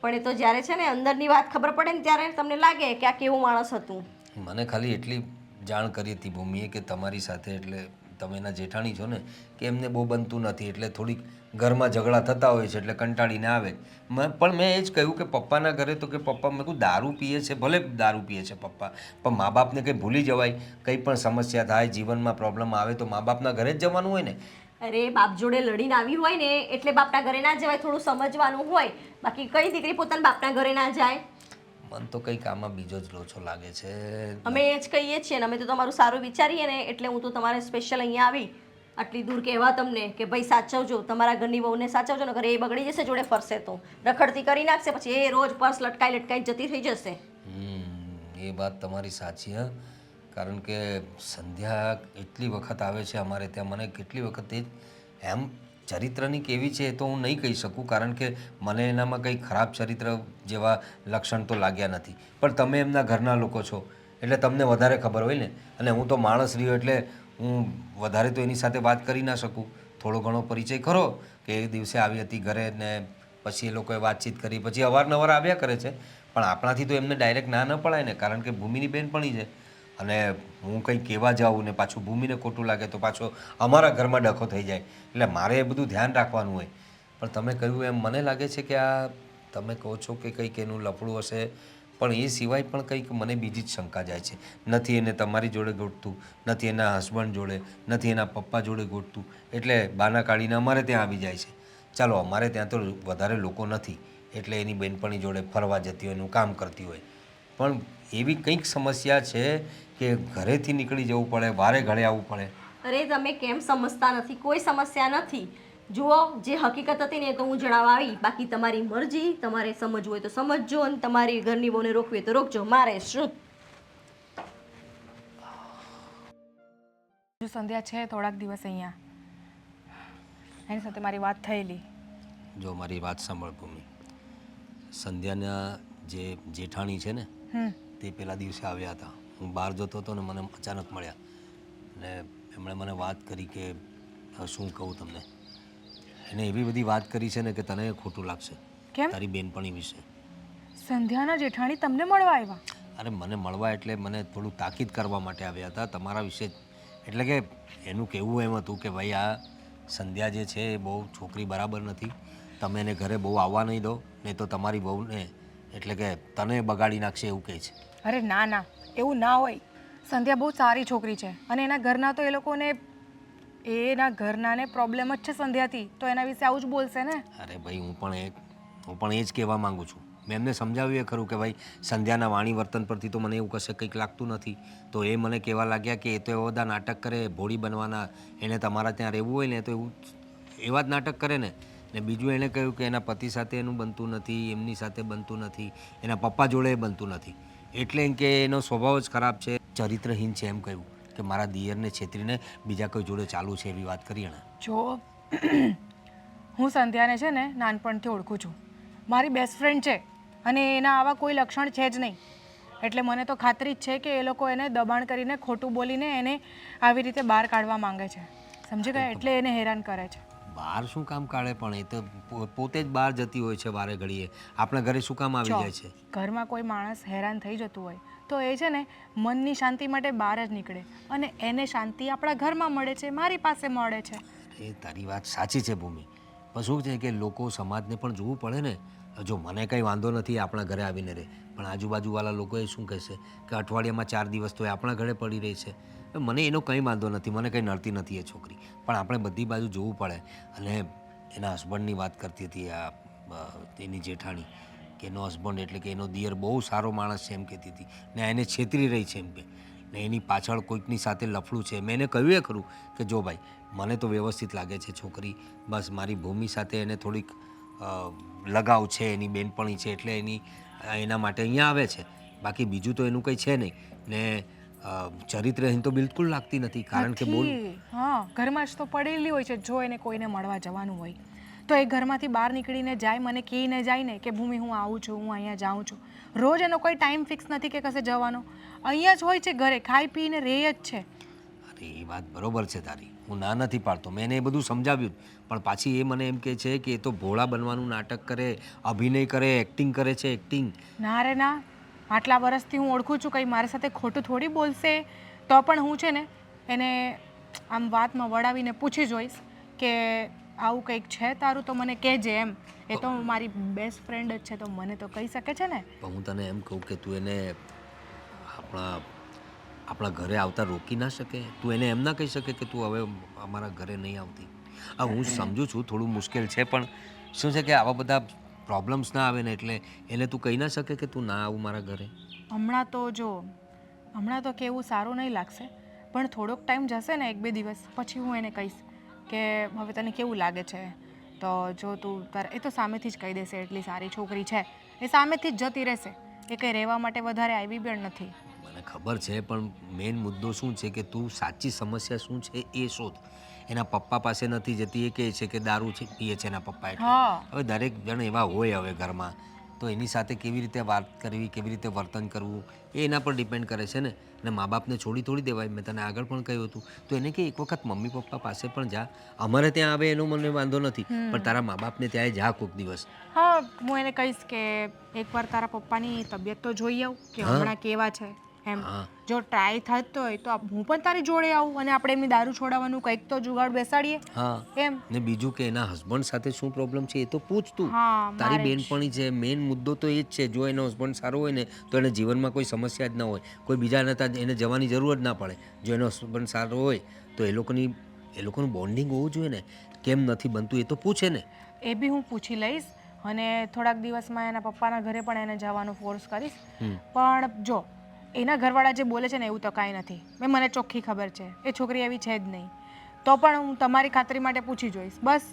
પણ એ તો જ્યારે છે ને અંદરની વાત ખબર પડે ને ત્યારે તમને લાગે કે આ કેવું માણસ હતું. મને ખાલી એટલી જાણ કરી હતી ભૂમિએ કે તમારી સાથે, એટલે તમે એના જેઠાણી છો ને, કે એમને બહુ બનતું નથી, એટલે થોડીક ઘરમાં ઝઘડા થતા હોય છે એટલે કંટાળીને આવે. પણ મેં એ જ કહ્યું કે પપ્પાના ઘરે તો કે પપ્પા, મેં કહું દારૂ પીએ છે, ભલે દારૂ પીએ છે પપ્પા, પણ મા બાપને કંઈ ભૂલી જવાય? કંઈ પણ સમસ્યા થાય, જીવનમાં પ્રોબ્લેમ આવે તો મા બાપના ઘરે જ જવાનું હોય ને. અરે બાપ જોડે લડીને આવી હોય ને એટલે બાપના ઘરે ના જવાય, થોડું સમજવાનું હોય. બાકી કઈ દીકરી પોતાના બાપના ઘરે ના જાય? મન તો કંઈક આમાં બીજો જ લોચો લાગે છે. અમે એ જ કહીએ છીએ ને, અમે તો તમારું સારું વિચારીએ ને, એટલે હું તો તમારે સ્પેશિયલ અહીંયા આવી આટલી દૂર કહેવા તમને કે ભાઈ સાચવજો, તમારા ઘરની વહુને સાચવજો, નકર એ બગડી જશે જોડે ફરશે તો રખડતી કરી નાખશે, પછી એ રોજ પર્સ લટકાઈ જતી થઈ જશે. એ વાત તમારી સાચી. હા, કારણ કે સંધ્યા એટલી વખત આવે છે અમારે ત્યાં, મને કેટલી વખત એ એમ ચરિત્રની કેવી છે એ તો હું નહીં કહી શકું, કારણ કે મને એનામાં કંઈ ખરાબ ચરિત્ર જેવા લક્ષણ તો લાગ્યા નથી, પણ તમે એમના ઘરના લોકો છો એટલે તમને વધારે ખબર હોય ને, અને હું તો માણસ રહ્યો એટલે હું વધારે તો એની સાથે વાત કરી ના શકું. થોડો ઘણો પરિચય ખરો કે એક દિવસે આવી હતી ઘરે ને પછી એ લોકોએ વાતચીત કરી, પછી અવારનવાર આવ્યા કરે છે, પણ આપણાથી તો એમને ડાયરેક્ટ ના ન પડાય ને, કારણ કે ભૂમિની બેનપણી છે, અને હું કંઈ કહેવા જાઉં ને પાછું ભૂમિને ખોટું લાગે તો પાછો અમારા ઘરમાં ડખો થઈ જાય, એટલે મારે એ બધું ધ્યાન રાખવાનું હોય. પણ તમે કહ્યું એમ મને લાગે છે કે આ તમે કહો છો કે કંઈક એનું લફડું હશે, પણ એ સિવાય પણ કંઈક મને બીજી જ શંકા જાય છે. નથી એને તમારી જોડે ગોઠતું, નથી એના હસબન્ડ જોડે, નથી એના પપ્પા જોડે ગોઠતું, એટલે બાના કાઢીને અમારે ત્યાં આવી જાય છે. ચાલો અમારે ત્યાં તો વધારે લોકો નથી, એટલે એની બેનપણી જોડે ફરવા જતી હોય, એનું કામ કરતી હોય, પણ એવી કંઈક સમસ્યા છે કે ઘરેથી નીકળી જવું પડે, વારે ઘડે આવવું પડે. અરે તમે કેમ સમજતા નથી? કોઈ સમસ્યા નથી. જુઓ, જે હકીકત હતી ને એ તો હું જણાવવા આવી, બાકી તમારી મરજી, તમારે સમજવું હોય તો સમજજો, અને તમારી ઘરની બહુને રોકવી હોય તો રોકજો, મારે શું. જો સંધ્યા છે થોડાક દિવસ અહીંયા, એની સાથે મારી વાત થયેલી. જો મારી વાત સાંભળ ભૂમિ, સંધ્યાના જે જેઠાણી છે ને તે પેલા દિવસે આવ્યા હતા. હું બહાર જતો હતો ને મને અચાનક મળ્યા, ને એમણે મને વાત કરી કે શું કહું તમને, એને એવી બધી વાત કરી છે ને કે તને ખોટું લાગશે. કેમ? તારી બેનપણી વિશે. સંધ્યાના જેઠાણી તમને મળવા આવ્યા? અરે મને મળવા એટલે મને થોડું તાકીદ કરવા માટે આવ્યા હતા તમારા વિશે જ. એટલે કે એનું કહેવું એમ હતું કે ભાઈ આ સંધ્યા જે છે એ બહુ છોકરી બરાબર નથી, તમે એને ઘરે બહુ આવવા નહીં દો, નહીં તો તમારી બહુને એટલે કે તને બગાડી નાખશે એવું કહે છે. અરે ના ના, એવું ના હોય. સંધ્યા બહુ સારી છોકરી છે, અને એના ઘરના તો એ લોકોને એના ઘરનાને પ્રોબ્લેમ જ છે સંધ્યાથી, તો એના વિશે આવું જ બોલશે ને. અરે ભાઈ હું પણ એ જ કહેવા માંગુ છું મેં એમને સમજાવ્યું એ ખરું કે ભાઈ સંધ્યાના વાણી વર્તન પરથી તો મને એવું કશે કંઈક લાગતું નથી. તો એ મને કહેવા લાગ્યા કે એ તો એવા બધા નાટક કરે, ભોળી બનવાના, એને તમારા ત્યાં રહેવું હોય ને તો એવું એવા જ નાટક કરે ને. ને બીજું એણે કહ્યું કે એના પતિ સાથે એનું બનતું નથી, એમની સાથે બનતું નથી, એના પપ્પા જોડે બનતું નથી, એટલે એમ કે એનો સ્વભાવ જ ખરાબ છે, ચરિત્રહીન છે એમ કહ્યું કે મારા દિયરને છેતરીને બીજા કોઈ જોડે ચાલુ છે એવી વાત કરી એણે. જો હું સંધ્યાને છે ને નાનપણથી ઓળખું છું, મારી બેસ્ટ ફ્રેન્ડ છે અને એના આવા કોઈ લક્ષણ છે જ નહીં. એટલે મને તો ખાતરી જ છે કે એ લોકો એને દબાણ કરીને ખોટું બોલીને એને આવી રીતે બહાર કાઢવા માંગે છે, સમજી ગયા? એટલે એને હેરાન કરે છે. બહાર શું કામ કાઢે? પણ એ તો પોતે જ બહાર જતી હોય છે વારે ઘડીએ, આપણા ઘરે શું કામ આવી જાય છે? ઘરમાં કોઈ માણસ હેરાન થઈ જતું હોય તો એ છે ને મનની શાંતિ માટે બહાર જ નીકળે અને એને શાંતિ આપણા ઘરમાં મળે છે, મારી પાસે મળે છે. એ તારી વાત સાચી છે ભૂમિ, પણ શું છે કે લોકો સમાજને પણ જોવું પડે ને. જો મને કંઈ વાંધો નથી આપણા ઘરે આવીને રહે, પણ આજુબાજુવાળા લોકોએ શું કહેશે કે અઠવાડિયામાં 4 દિવસ તો એ આપણા ઘરે પડી રહી છે. મને એનો કંઈ વાંધો નથી, મને કંઈ નડતી નથી એ છોકરી, પણ આપણે બધી બાજુ જોવું પડે. અને એના હસબન્ડની વાત કરતી હતી એની જેઠાણી કે એનો હસબન્ડ એટલે કે એનો દિયર બહુ સારો માણસ છે એમ કહેતી હતી, ને એને છેતરી રહી છે એમ કે, ને એની પાછળ કોઈકની સાથે લફડું છે. મેં એને કહ્યું એ ખરું કે જો ભાઈ મને તો વ્યવસ્થિત લાગે છે છોકરી, બસ મારી ભૂમિ સાથે એને થોડીક લગાવ છે, એની બેનપણી છે એટલે એના માટે અહીંયા આવે છે, બાકી બીજું તો એનું કંઈ છે નહીં. ને ચરિત્રહીન તો બિલકુલ લાગતી નથી, કારણ કે બોલ હા, ઘરમાં જ તો પડેલી હોય છે. જો એને કોઈને મળવા જવાનું હોય તો એ ઘરમાંથી બહાર નીકળીને જાય, મને કહીને જાય ને કે ભૂમિ હું આવું છું, હું અહીંયા જાઉં છું. રોજ એનો કોઈ ટાઈમ ફિક્સ નથી કે કશે જવાનો, અહીંયા જ હોય છે, ઘરે ખાઈ પીને રહે જ છે. અરે એ વાત બરોબર છે તારી, હું ના નથી પાડતો, મેં એને એ બધું સમજાવ્યું, પણ પાછી એ મને એમ કહે છે કે એ તો ભોળા બનવાનું નાટક કરે, અભિનય કરે, એક્ટિંગ કરે છે, એક્ટિંગ. ના રે ના, આટલા વર્ષથી હું ઓળખું છું, કંઈ મારી સાથે ખોટું થોડી બોલશે. તો પણ હું છે ને એને આમ વાતમાં વળાવીને પૂછી જોઈશ કે આવું કંઈક છે તારું તો મને કહેજે એમ. એ તો મારી બેસ્ટ ફ્રેન્ડ જ છે તો મને તો કહી શકે છે ને. પણ હું તને એમ કહું કે તું એને આપણા ઘરે આવતા રોકી ના શકે? તું એને એમ ના કહી શકે કે તું હવે અમારા ઘરે નહીં આવતી? હું સમજુ છું થોડું મુશ્કેલ છે, પણ શું છે કે આવા બધા પ્રોબ્લેમ્સ ના આવે ને એટલે એને તું કહી ના શકે કે તું ના આવું મારા ઘરે? હમણાં તો કેવું સારું નહીં લાગશે, પણ થોડોક ટાઈમ જશે ને 1-2 દિવસ પછી હું એને કહીશ કે હવે તને કેવું લાગે છે. તો જો તું એ તો સામેથી જ કહી દેશે, એટલી સારી છોકરી છે, એ સામેથી જ જતી રહેશે, એ કંઈ રહેવા માટે વધારે આવી પણ નથી. મને ખબર છે, પણ મેઇન મુદ્દો શું છે કે તું સાચી સમસ્યા શું છે એ શોધ. એના પપ્પા પાસે નથી જતી, એ કહે છે કે દારૂ પીએ છે એના પપ્પા. એટલે હવે દરેક જણ એવા હોય હવે ઘરમાં, તો એની સાથે કેવી રીતે વાત કરવી, કેવી રીતે વર્તન કરવું એ એના પર ડિપેન્ડ કરે છે ને. અને મા બાપને છોડી થોડી દેવાય, મેં તને આગળ પણ કહ્યું હતું. તો એને કે એક વખત મમ્મી પપ્પા પાસે પણ જા, અમારે ત્યાં આવે એનો મને વાંધો નથી, પણ તારા મા બાપને ત્યાં જા કોઈક દિવસ. હા, હું એને કહીશ કે એકવાર તારા પપ્પાની તબિયત તો જોઈ આવું કે હમણાં કેવા છે એમ. જો ટ્રાય થતો હોય તો હું પણ તારી જોડે આવું અને આપણે એમની દારૂ છોડાવવાનું કંઈક તો જુગાડ બેસાડીએ. હા એમ. ને બીજું કે એના હસબન્ડ સાથે શું પ્રોબ્લેમ છે એ તો પૂછ તું. તારી બેનપણી છે, મેઇન મુદ્દો તો એ જ છે. જો એનો હસબન્ડ સારો હોય ને તો એને જીવનમાં કોઈ સમસ્યા જ ના હોય, કોઈ બીજાને ત્યાં એને જવાની જરૂર જ ના પડે. જો એનો હસબન્ડ સારો હોય તો એ લોકોનું બોન્ડિંગ હોવું જોઈએ ને. કેમ નથી બનતું એ તો પૂછે ને. એ બી હું પૂછી લઈશ અને થોડાક દિવસમાં એના પપ્પાના ઘરે પણ એને જવાનું ફોર્સ કરીશ. પણ જો એના ઘરવાળા જે બોલે છે ને એવું તો કાંઈ નથી, મને ચોખ્ખી ખબર છે, એ છોકરી એવી છે જ નહીં. તો પણ હું તમારી ખાતરી માટે પૂછી જોઈશ. બસ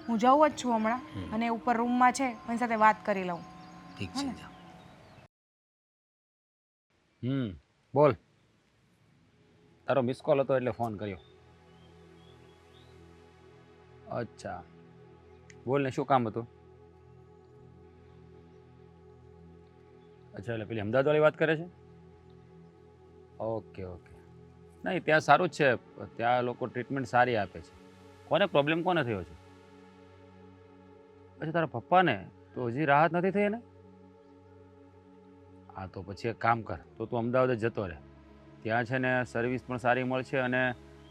હું જાઉં જ છું હમણાં, અને ઉપર રૂમમાં છે એની સાથે વાત કરી લઉં. ઠીક છે. બોલ. તારો મિસ કોલ હતો એટલે ફોન કર્યો. અચ્છા, બોલ ને, શું કામ હતું? અચ્છા, એટલે પેલી અમદાવાદવાળી વાત કરે છે? ઓકે. નહીં, ત્યાં સારું જ છે, ત્યાં લોકો ટ્રીટમેન્ટ સારી આપે છે. કોને પ્રોબ્લેમ કોને થયો છે? અચ્છા, તારા પપ્પાને? તો હજી રાહત નથી થઈ એને? હા, તો પછી એક કામ કર, તો તું અમદાવાદ જ જતો રહે. ત્યાં છે ને સર્વિસ પણ સારી મળશે અને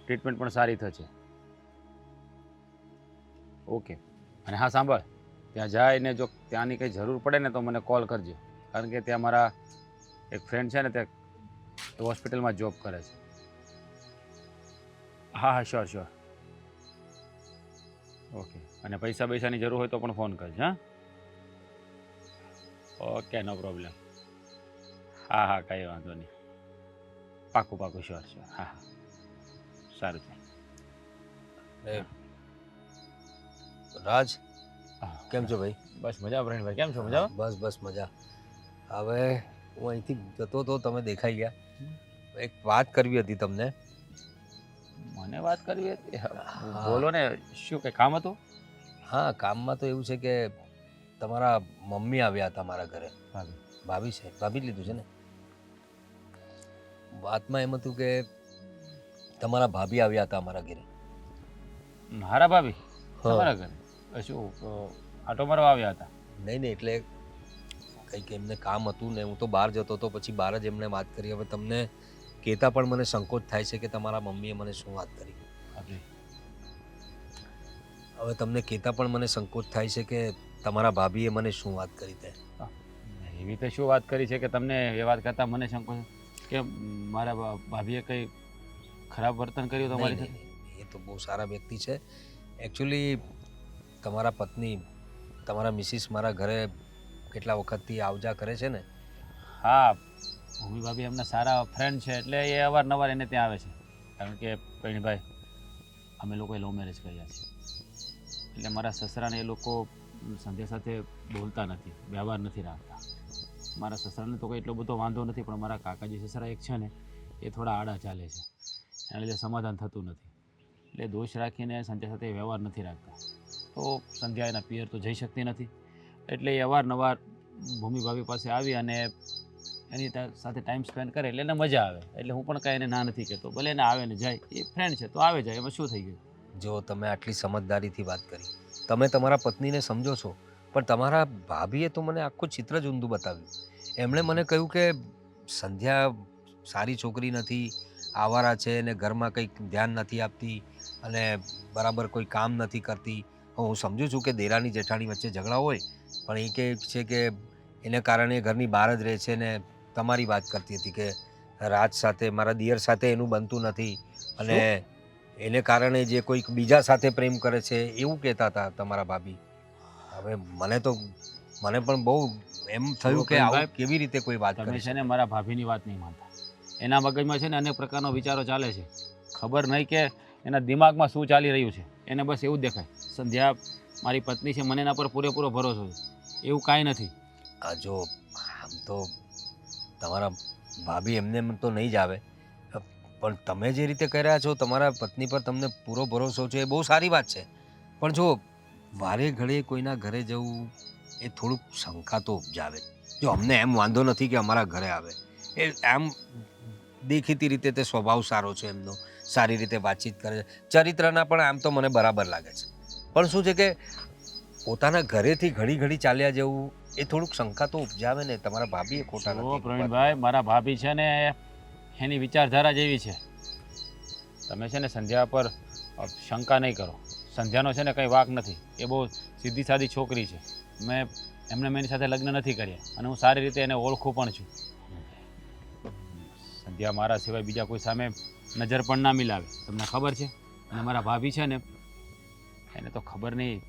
ટ્રીટમેન્ટ પણ સારી થશે. ઓકે. અને હા સાંભળ, ત્યાં જાય ને જો ત્યાંની કંઈ જરૂર પડે ને તો મને કોલ કરજો, કારણ કે ત્યાં મારા એક ફ્રેન્ડ છે ને તે હોસ્પિટલમાં જોબ કરે છે. હા, શ્યોર. ઓકે. અને પૈસાની જરૂર હોય તો પણ ફોન કરજો. હા, ઓકે નો પ્રોબ્લેમ. હા હા કંઈ વાંધો નહીં. પાકું પાકું શ્યોર શ્યોર. હા હા સારું છે. એ રાજ હા, કેમ છો ભાઈ? બસ મજા પ્રવીણભાઈ, કેમ છો? મજામાં? બસ બસ મજા. હવે હું અહીંથી જતો તો તમે દેખાઈ ગયા. એક વાત કરવી હતી તમને. મને વાત કરવી હતી. હા. બોલો ને, શું કંઈ કામ હતું? હા, કામમાં તો એવું છે કે તમારા મમ્મી આવ્યા હતા મારા ઘરે. ભાભી. ભાભી છે, ભાભી જ લીધું છે ને. વાતમાં એમ હતું કે તમારા ભાભી આવ્યા હતા અમારા ઘરે. મારા ભાભી હા. તમારા ઘરે શું આટો મારવા આવ્યા હતા? નહીં નહીં, એટલે કંઈક એમને કામ હતું ને હું તો બહાર જતો હતો, પછી બહાર જ એમને વાત કરી. હવે તમને કહેતા પણ મને સંકોચ થાય છે કે તમારા મમ્મીએ મને શું વાત કરી. ભાભી. હવે તમને કહેતા પણ મને સંકોચ થાય છે કે તમારા ભાભીએ મને શું વાત કરી તે. એવી રીતે શું વાત કરી છે કે તમને એ વાત કરતાં મને સંકોચ કે મારા ભાભીએ કંઈ ખરાબ વર્તન કર્યું તમારી નહીં, સાથે? નહીં, એ તો બહુ સારા વ્યક્તિ છે. એકચ્યુઅલી તમારા પત્ની, તમારા મિસિસ મારા ઘરે કેટલા વખતથી આવજા કરે છે ને. હા, ભૂમિ ભાભી એમના સારા ફ્રેન્ડ છે એટલે એ અવારનવાર એને ત્યાં આવે છે. કારણ કે પ્રવીણભાઈ, અમે લોકોએ લવ મેરેજ કર્યા છે એટલે મારા સસરાને એ લોકો સંધ્યા સાથે બોલતા નથી, વ્યવહાર નથી રાખતા. મારા સસરાને તો કંઈ એટલો બધો વાંધો નથી, પણ મારા કાકાજી સસરા એક છે ને એ થોડા આડા ચાલે છે, એના લીધે સમાધાન થતું નથી. એટલે દોષ રાખીને સંધ્યા સાથે વ્યવહાર નથી રાખતા. તો સંધ્યા એના પિયર તો જઈ શકતી નથી, એટલે એ અવારનવાર ભૂમિ ભાભી પાસે આવી અને એની સાથે ટાઈમ સ્પેન્ડ કરે એટલે એને મજા આવે. એટલે હું પણ કાંઈ એને ના નથી કહેતો, ભલે એને આવે ને જાય, એ ફ્રેન્ડ છે તો આવે જાય, એમાં શું થઈ ગયું? જો તમે આટલી સમજદારીથી વાત કરી, તમે તમારા પત્નીને સમજો છો, પણ તમારા ભાભીએ તો મને આખું ચિત્ર જ ઊંધું બતાવ્યું. એમણે મને કહ્યું કે સંધ્યા સારી છોકરી નથી, આવારા છે અને ઘરમાં કંઈક ધ્યાન નથી આપતી અને બરાબર કોઈ કામ નથી કરતી. હું સમજુ છું કે દેરાની જેઠાણી વચ્ચે ઝઘડા હોય, પણ એ કહે છે કે એને કારણે ઘરની બહાર જ રહે છે ને. તમારી વાત કરતી હતી કે રાજ સાથે, મારા દિયર સાથે એનું બનતું નથી અને એને કારણે જે કોઈક બીજા સાથે પ્રેમ કરે છે એવું કહેતા હતા તમારા ભાભી. હવે મને પણ બહુ એમ થયું કે આવું કેવી રીતે કોઈ વાત તમે કરી છે ને શકે. મારા ભાભીની વાત નહીં માનતા. એના મગજમાં છે ને અનેક પ્રકારના વિચારો ચાલે છે. ખબર નહીં કે એના દિમાગમાં શું ચાલી રહ્યું છે. એને બસ એવું જ દેખાય સંધ્યા મારી પત્ની છે, મને એના પર પૂરેપૂરો ભરોસો છે. એવું કાંઈ નથી. આ જો આમ તો તમારા ભાભી એમને એમ તો નહીં જ આવે, પણ તમે જે રીતે કહી રહ્યા છો તમારા પત્ની પર તમને પૂરો ભરોસો છે એ બહુ સારી વાત છે. પણ જો વારે ઘડે કોઈના ઘરે જવું એ થોડુંક શંકા તો ઉપજાવે. જો અમને એમ વાંધો નથી કે અમારા ઘરે આવે, એ આમ દેખીતી રીતે તે સ્વભાવ સારો છે એમનો, સારી રીતે વાતચીત કરે છે, ચરિત્રના પણ આમ તો મને બરાબર લાગે છે. પણ શું છે કે પોતાના ઘરેથી ઘડી ઘડી ચાલ્યા જવું એ થોડુંક શંકા તો ઉપજાવે ને. તમારા ભાભી એ ખોટા જો નથી. પ્રવીણભાઈ, મારા ભાભી છે ને એની વિચારધારા જેવી છે. તમે છે ને સંધ્યા પર શંકા નહીં કરો. સંધ્યાનો છે ને કંઈ વાંક નથી. એ બહુ સીધી સાદી છોકરી છે. એમને મેં એની સાથે લગ્ન નથી કર્યા અને હું સારી રીતે એને ઓળખું પણ છું. સંધ્યા મારા સિવાય બીજા કોઈ સામે નજર પણ ના મિલાવે, તમને ખબર છે. અને મારા ભાભી છે ને એને તો ખબર નહીં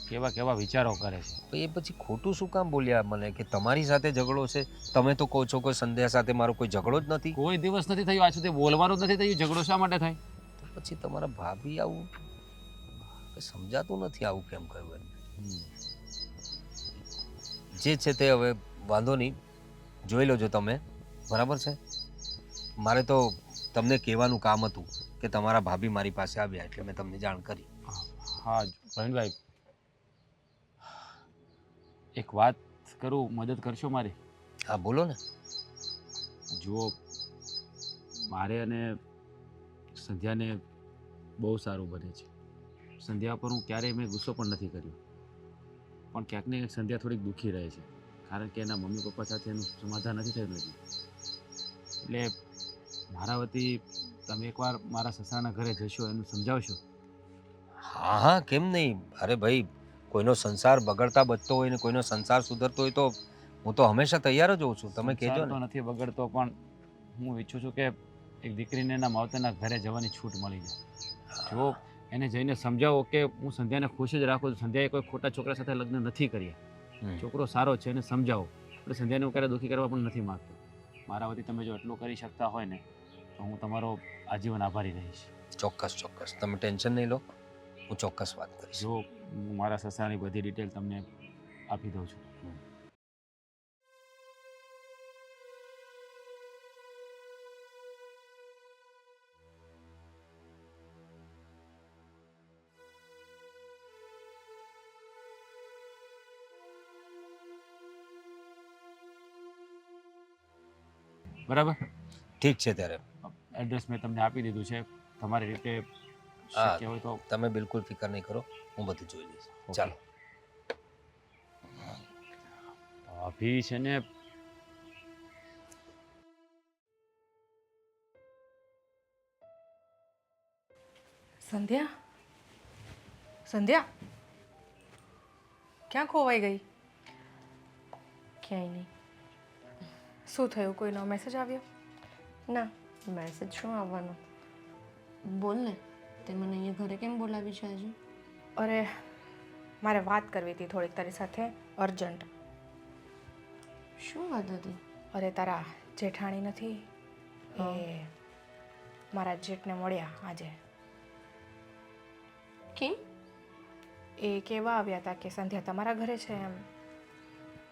કેવા કેવા વિચારો કરે છે. તો એ પછી ખોટું શું કામ બોલ્યા મને કે તમારી સાથે ઝઘડો છે? તમે તો કહો છો કે સંધ્યા સાથે મારો કોઈ ઝઘડો જ નથી. કોઈ દિવસ નથી થયું આજ સુધી, બોલવાનું જ નથી થયું. ઝઘડો શા માટે થાય? તો પછી તમારા ભાભી આવું સમજાતું નથી, આવું કેમ કહ્યું એમ. જે છે તે હવે વાંધો નહીં, જોઈ લેજો તમે, બરાબર છે. મારે તો તમને કહેવાનું કામ હતું કે તમારા ભાભી મારી પાસે આવ્યા એટલે મેં તમને જાણ કરી. હા પ્રવીણભાઈ, એક વાત કરું, મદદ કરશો મારી? હા બોલો ને. જુઓ, મારે અને સંધ્યાને બહુ સારું બને છે. સંધ્યા પર હું ક્યારેય મેં ગુસ્સો પણ નથી કર્યો, પણ ક્યાંક ને ક્યાંક સંધ્યા થોડીક દુઃખી રહે છે કારણ કે એના મમ્મી પપ્પા સાથે એનું સમાધાન નથી થયું નથી. એટલે મારા વતી તમે એકવાર મારા સસરાના ઘરે જશો, એનું સમજાવશો? હા હા, કેમ નહીં. અરે ભાઈ, કોઈનો સંસાર બગડતા બચતો હોય ને કોઈનો સંસાર સુધરતો હોય તો હું તો હંમેશા તૈયાર જ હોઉં છું. તમે કહેજો સંસાર ને. તો નથી બગડતો, પણ હું ઈચ્છું છું કે એક દીકરીને એના માવતરના ઘરે જવાની છૂટ મળી જાય. જો એને જઈને સમજાવો કે હું સંધ્યાને ખુશ જ રાખું છું, સંધ્યાએ કોઈ ખોટા છોકરા સાથે લગ્ન નથી કર્યા. છોકરો સારો છે એને સમજાવો. એટલે સંધ્યાને હું ક્યારે દુઃખી કરવા પણ નથી માગતો. મારા વતી તમે જો એટલું કરી શકતા હોય ને તો હું તમારો આજીવન આભારી રહીશ. ચોક્કસ ચોક્કસ, તમે ટેન્શન નહીં લો, હું ચોક્કસ વાત કરીશ. જો હું મારા સસરાની બધી ડિટેલ તમને આપી દઉં છું. બરાબર, ઠીક છે ત્યારે. એડ્રેસ મેં તમને આપી દીધું છે. તમારી રીતે હા. શક્ય હોય તો તમે બિલકુલ ફિકર નહીં કરો, હું બધું જોઈ લઈશ. ચાલો. ભાભી છે ને સંધ્યા સંધ્યા ક્યાં ખોવાઈ ગઈ? ક્યાંય નહીં. શું થયું? કોઈનો મેસેજ આવ્યો? ના, મેસેજ શું આવવાનો? બોલ ને, તે મને અહીંયા ઘરે કેમ બોલાવી છે આજે? અરે મારે વાત કરવી હતી થોડીક તારી સાથે, અર્જન્ટ. શું વાત હતી? અરે તારા જેઠાણી નથી એ મારા જેઠને મળ્યા આજે. કેમ? એ કહેવા આવ્યા હતા કે સંધ્યા તમારા ઘરે છે એમ.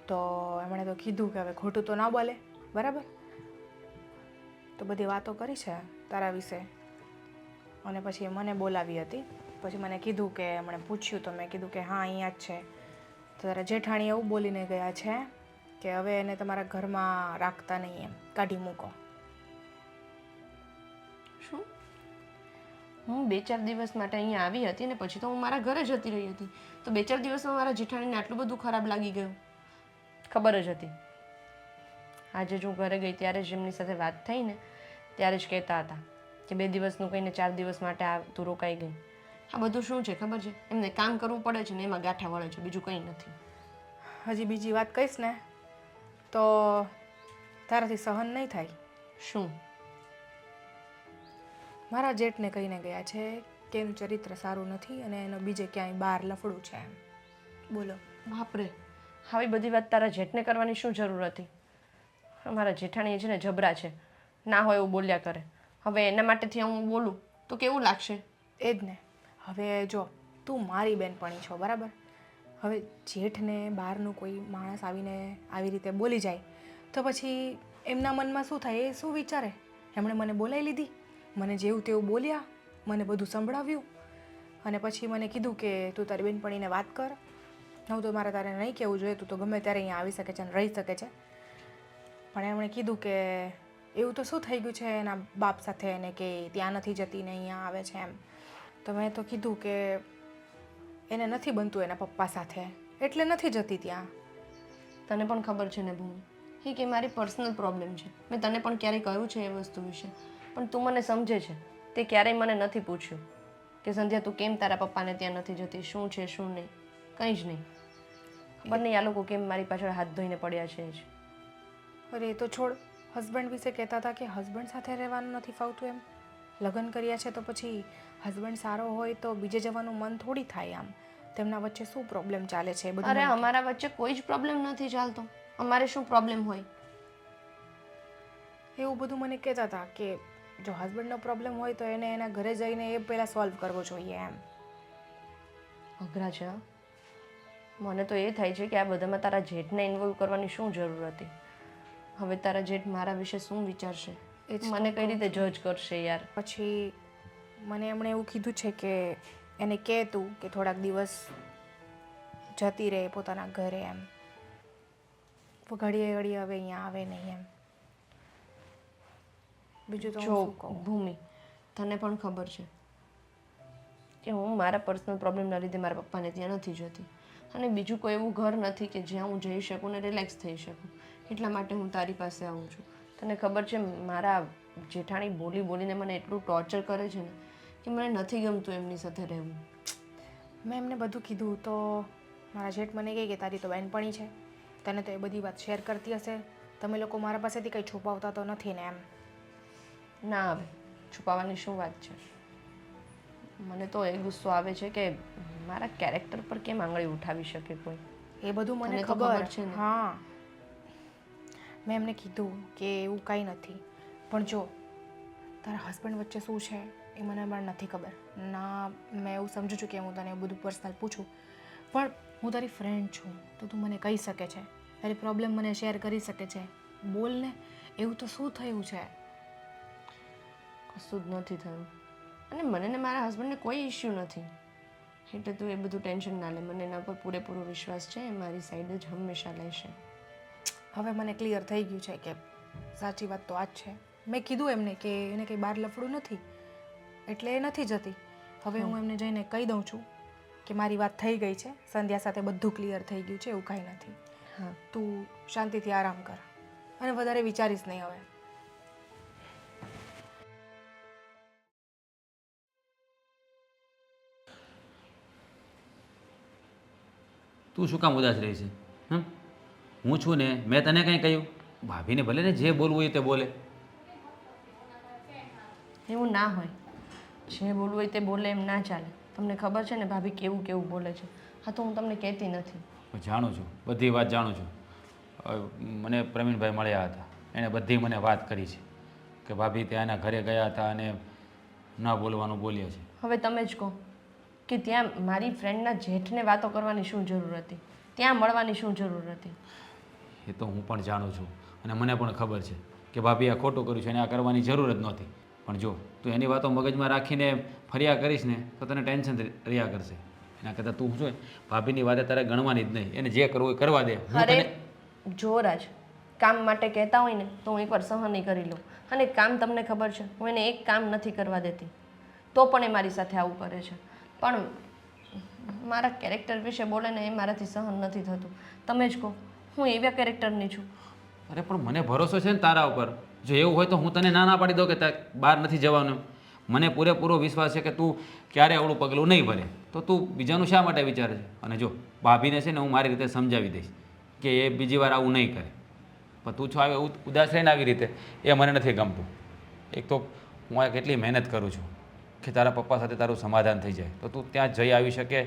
તો એમણે તો કીધું કે હવે ખોટું તો ના બોલે, બરાબર? તો બધી વાતો કરી છે તારા વિશે. અને પછી મને બોલાવી હતી. પછી મને કીધું કે એમણે પૂછ્યું તો મેં કીધું કે હા અહીંયા જ છે. તો તારા જેઠાણી એવું બોલીને ગયા છે કે હવે એને તમારા ઘરમાં રાખતા નહીં, એમ કાઢી મૂકો. શું? હું 2-4 દિવસ માટે અહીંયા આવી હતી ને પછી તો હું મારા ઘરે જતી રહી હતી. તો 2-4 દિવસમાં મારા જેઠાણીને આટલું બધું ખરાબ લાગી ગયું? ખબર જ હતી. આજે જ હું ઘરે ગઈ ત્યારે જ એમની સાથે વાત થઈ ને ત્યારે જ કહેતા હતા કે 2 દિવસનું કહીને 4 દિવસ માટે આ તું રોકાઈ ગઈ. આ બધું શું છે ખબર છે? એમને કામ કરવું પડે છે ને એમાં ગાંઠા વળે છે, બીજું કંઈ નથી. હજી બીજી વાત કહીશ ને તો તારાથી સહન નહીં થાય. શું? મારા જેઠને કહીને ગયા છે કે એનું ચરિત્ર સારું નથી અને એનો બીજે ક્યાંય બહાર લફડું છે એમ. બોલો. બાપરે, આવી બધી વાત તારા જેઠને કરવાની શું જરૂર હતી? મારા જેઠાણી છે ને જબરા છે, ના હોય એવું બોલ્યા કરે. હવે એના માટેથી હું બોલું તો કેવું લાગશે? એ જ ને. હવે જો તું મારી બેનપણી છો, બરાબર? હવે જેઠને બહારનું કોઈ માણસ આવીને આવી રીતે બોલી જાય તો પછી એમના મનમાં શું થાય, એ શું વિચારે? એમણે મને બોલાવી લીધી, મને જેવું તેવું બોલ્યા, મને બધું સંભળાવ્યું અને પછી મને કીધું કે તું તારી બેનપણીને વાત કર. હું તો મારે તારે નહીં કહેવું જોઈએ, તું તો ગમે ત્યારે અહીંયા આવી શકે છે અને રહી શકે છે. પણ એમણે કીધું કે એવું તો શું થઈ ગયું છે એના બાપ સાથે એને કે ત્યાં નથી જતી ને અહીંયા આવે છે એમ. તો મેં તો કીધું કે એને નથી બનતું એના પપ્પા સાથે એટલે નથી જતી ત્યાં. તને પણ ખબર છે ને ભૂમિ, એ કે મારી પર્સનલ પ્રોબ્લેમ છે. મેં તને પણ ક્યારેય કહ્યું છે એ વસ્તુ વિશે, પણ તું મને સમજે છે. તે ક્યારેય મને નથી પૂછ્યું કે સંધ્યા તું કેમ તારા પપ્પાને ત્યાં નથી જતી, શું છે શું નહીં, કંઈ જ નહીં. ખબર નહીં આ લોકો કેમ મારી પાછળ હાથ ધોઈને પડ્યા છે જ. અરે એ તો છોડ, હસબન્ડ વિશે કહેતા હતા કે હસબન્ડ સાથે રહેવાનું નથી ફાવતું એમ. લગ્ન કર્યા છે તો પછી હસબન્ડ સારો હોય તો બીજે જવાનું મન થોડી થાય આમ. તેમના વચ્ચે શું પ્રોબ્લેમ ચાલે છે એ બધું. અરે અમારા વચ્ચે કોઈ જ પ્રોબ્લેમ નથી ચાલતો. અમારે શું પ્રોબ્લેમ હોય? એવું બધું મને કહેતા હતા કે જો હસબન્ડનો પ્રોબ્લેમ હોય તો એને એના ઘરે જઈને એ પહેલાં સોલ્વ કરવો જોઈએ એમ. અઘરા છે હા. મને તો એ થાય છે કે આ બધામાં તારા જેઠને ઇન્વોલ્વ કરવાની શું જરૂર હતી? હવે તારા જેઠ મારા વિશે શું વિચારશે? એ જ મને કઈ રીતે જજ કરશે યાર? પછી મને એમણે એવું કીધું છે કે એને કહે તું કે થોડાક દિવસ જતી રહે પોતાના ઘરે એમ. ઘડીએ ઘડીએ હવે અહીંયા આવે નહીં એમ. બીજું તો હું જો શું કહું. ભૂમિ, તને પણ ખબર છે કે હું મારા પર્સનલ પ્રોબ્લેમના લીધે મારા પપ્પાને ત્યાં નથી જતી. અને બીજું કોઈ એવું ઘર નથી કે જ્યાં હું જઈ શકું ને રિલેક્સ થઈ શકું. એટલા માટે હું તારી પાસે આવું છું. તને ખબર છે મારા જેઠાણી બોલી બોલીને મને એટલું ટોર્ચર કરે છે ને કે મને નથી ગમતું એમની સાથે રહેવું. મેં એમને બધું કીધું તો મારા જેઠ મને કહે કે તારી તો બહેનપણી છે, તને તો એ બધી વાત શેર કરતી હશે, તમે લોકો મારા પાસેથી કંઈ છુપાવતા તો નથી ને એમ. ના આવે, છુપાવવાની શું વાત છે? મને તો એ ગુસ્સો આવે છે કે મારા કેરેક્ટર પર કેમ આંગળી ઉઠાવી શકે કોઈ. એ બધું મને તને તો ખબર ખબર છે ને. હા, મેં એમને કીધું કે એવું કંઈ નથી, પણ જો તારા હસબન્ડ વચ્ચે શું છે એ મને પણ નથી ખબર. ના, મેં એવું સમજુ છું કે હું તને એવું બધું પર્સનલ પૂછું, પણ હું તારી ફ્રેન્ડ છું તો તું મને કહી શકે છે, તારી પ્રોબ્લેમ મને શેર કરી શકે છે. બોલ ને, એવું તો શું થયું છે? કશું જ નથી થયું અને મને ને મારા હસબન્ડને કોઈ ઇશ્યુ નથી, એટલે તું એ બધું ટેન્શન ના લે. મને એના પર પૂરેપૂરો વિશ્વાસ છે, એ મારી સાઈડ જ હંમેશા લેશે. હવે મને ક્લિયર થઈ ગયું છે કે સાચી વાત તો આ જ છે. મેં કીધું એમને કે એને કંઈ બહાર લફડું નથી એટલે એ નથી જતી. હવે હું એમને જઈને કહી દઉં છું કે મારી વાત થઈ ગઈ છે, સંધ્યા સાથે બધું ક્લિયર થઈ ગયું છે, એવું કાંઈ નથી. હા, તું શાંતિથી આરામ કર અને વધારે વિચારીશ નહીં હવે. તું શું કામ ઉદાસ રહી છે? હું છું ને, મેં તને કંઈ કહ્યું? ભાભીને ભલે ને જે બોલવું હોય તે બોલે. એવું ના હોય, જે બોલવું હોય તે બોલે એમ ના ચાલે. તમને ખબર છે ને ભાભી કેવું કેવું બોલે છે. હા, તો હું તમને કહેતી નથી. હું જાણું છું, બધી વાત જાણું છું. મને પ્રવીણભાઈ મળ્યા હતા, એણે બધી મને વાત કરી છે કે ભાભી ત્યાંના ઘરે ગયા હતા અને ન બોલવાનું બોલ્યા છે. હવે તમે જ કહો કે ત્યાં મારી ફ્રેન્ડના જેઠને વાતો કરવાની શું જરૂર હતી, ત્યાં મળવાની શું જરૂર હતી? એ તો હું પણ જાણું છું અને મને પણ ખબર છે કે ભાભી આ ખોટું કર્યું છે અને આ કરવાની જરૂર જ નહોતી. પણ જો તું એની વાતો મગજમાં રાખીને ફર્યા કરીશ ને તો તને ટેન્શન રહ્યા કરશે. એના કરતાં તું શું ભાભીની વાતે તારે ગણવાની જ નહીં, એને જે કરવું એ કરવા દે. હું અરે તને જો રાજ, કામ માટે કહેતા હોય ને તો હું એકવાર સહન કરી લઉં, અને કામ તમને ખબર છે હું એને એક કામ નથી કરવા દેતી, તો પણ એ મારી સાથે આવું કરે છે. પણ મારા કેરેક્ટર વિશે બોલે ને એ મારાથી સહન નથી થતું. તમે જ કહો, હું એવા કેરેક્ટરની છું. અરે પણ મને ભરોસો છે ને તારા ઉપર. જો એવું હોય તો હું તને ના પાડી દઉં કે બહાર નથી જવાનું. મને પૂરેપૂરો વિશ્વાસ છે કે તું ક્યારે આવડું પગલું નહીં ભરે, તો તું બીજાનું શા માટે વિચારે છે? અને જો ભાભીને છે ને હું મારી રીતે સમજાવી દઈશ કે એ બીજી વાર આવું નહીં કરે. પણ તું છો આવે ઉદાસ રહીને આવી રીતે, એ મને નથી ગમતું. એક તો હું આ કેટલી મહેનત કરું છું કે તારા પપ્પા સાથે તારું સમાધાન થઈ જાય, તો તું ત્યાં જઈ આવી શકે.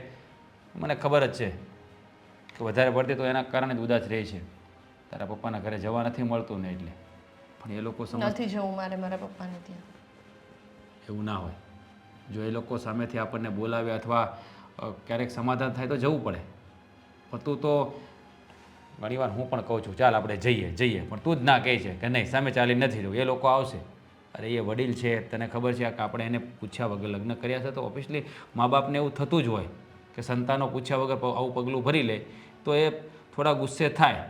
મને ખબર જ છે કે વધારે પડતી તો એના કારણે જ ઉદાસ રહે છે. તારા પપ્પાના ઘરે જવા નથી મળતું ને એટલે. પણ એ લોકો નથી જવું મારે મારા પપ્પાને ત્યાં. એવું ના હોય. જો એ લોકો સામેથી આપણને બોલાવે અથવા ક્યારેક સમાધાન થાય તો જવું પડે. પણ તું તો ઘણીવાર હું પણ કહું છું ચાલ આપણે જઈએ જઈએ, પણ તું જ ના કહે છે કે નહીં સામે ચાલી નથી જવું, એ લોકો આવશે. અરે એ વડીલ છે, તને ખબર છે કે આપણે એને પૂછ્યા વગર લગ્ન કર્યા છે, તો ઓબ્વિયસલી મા બાપને એવું થતું જ હોય કે સંતાનો પૂછ્યા વગર આવું પગલું ભરી લે તો એ થોડા ગુસ્સે થાય.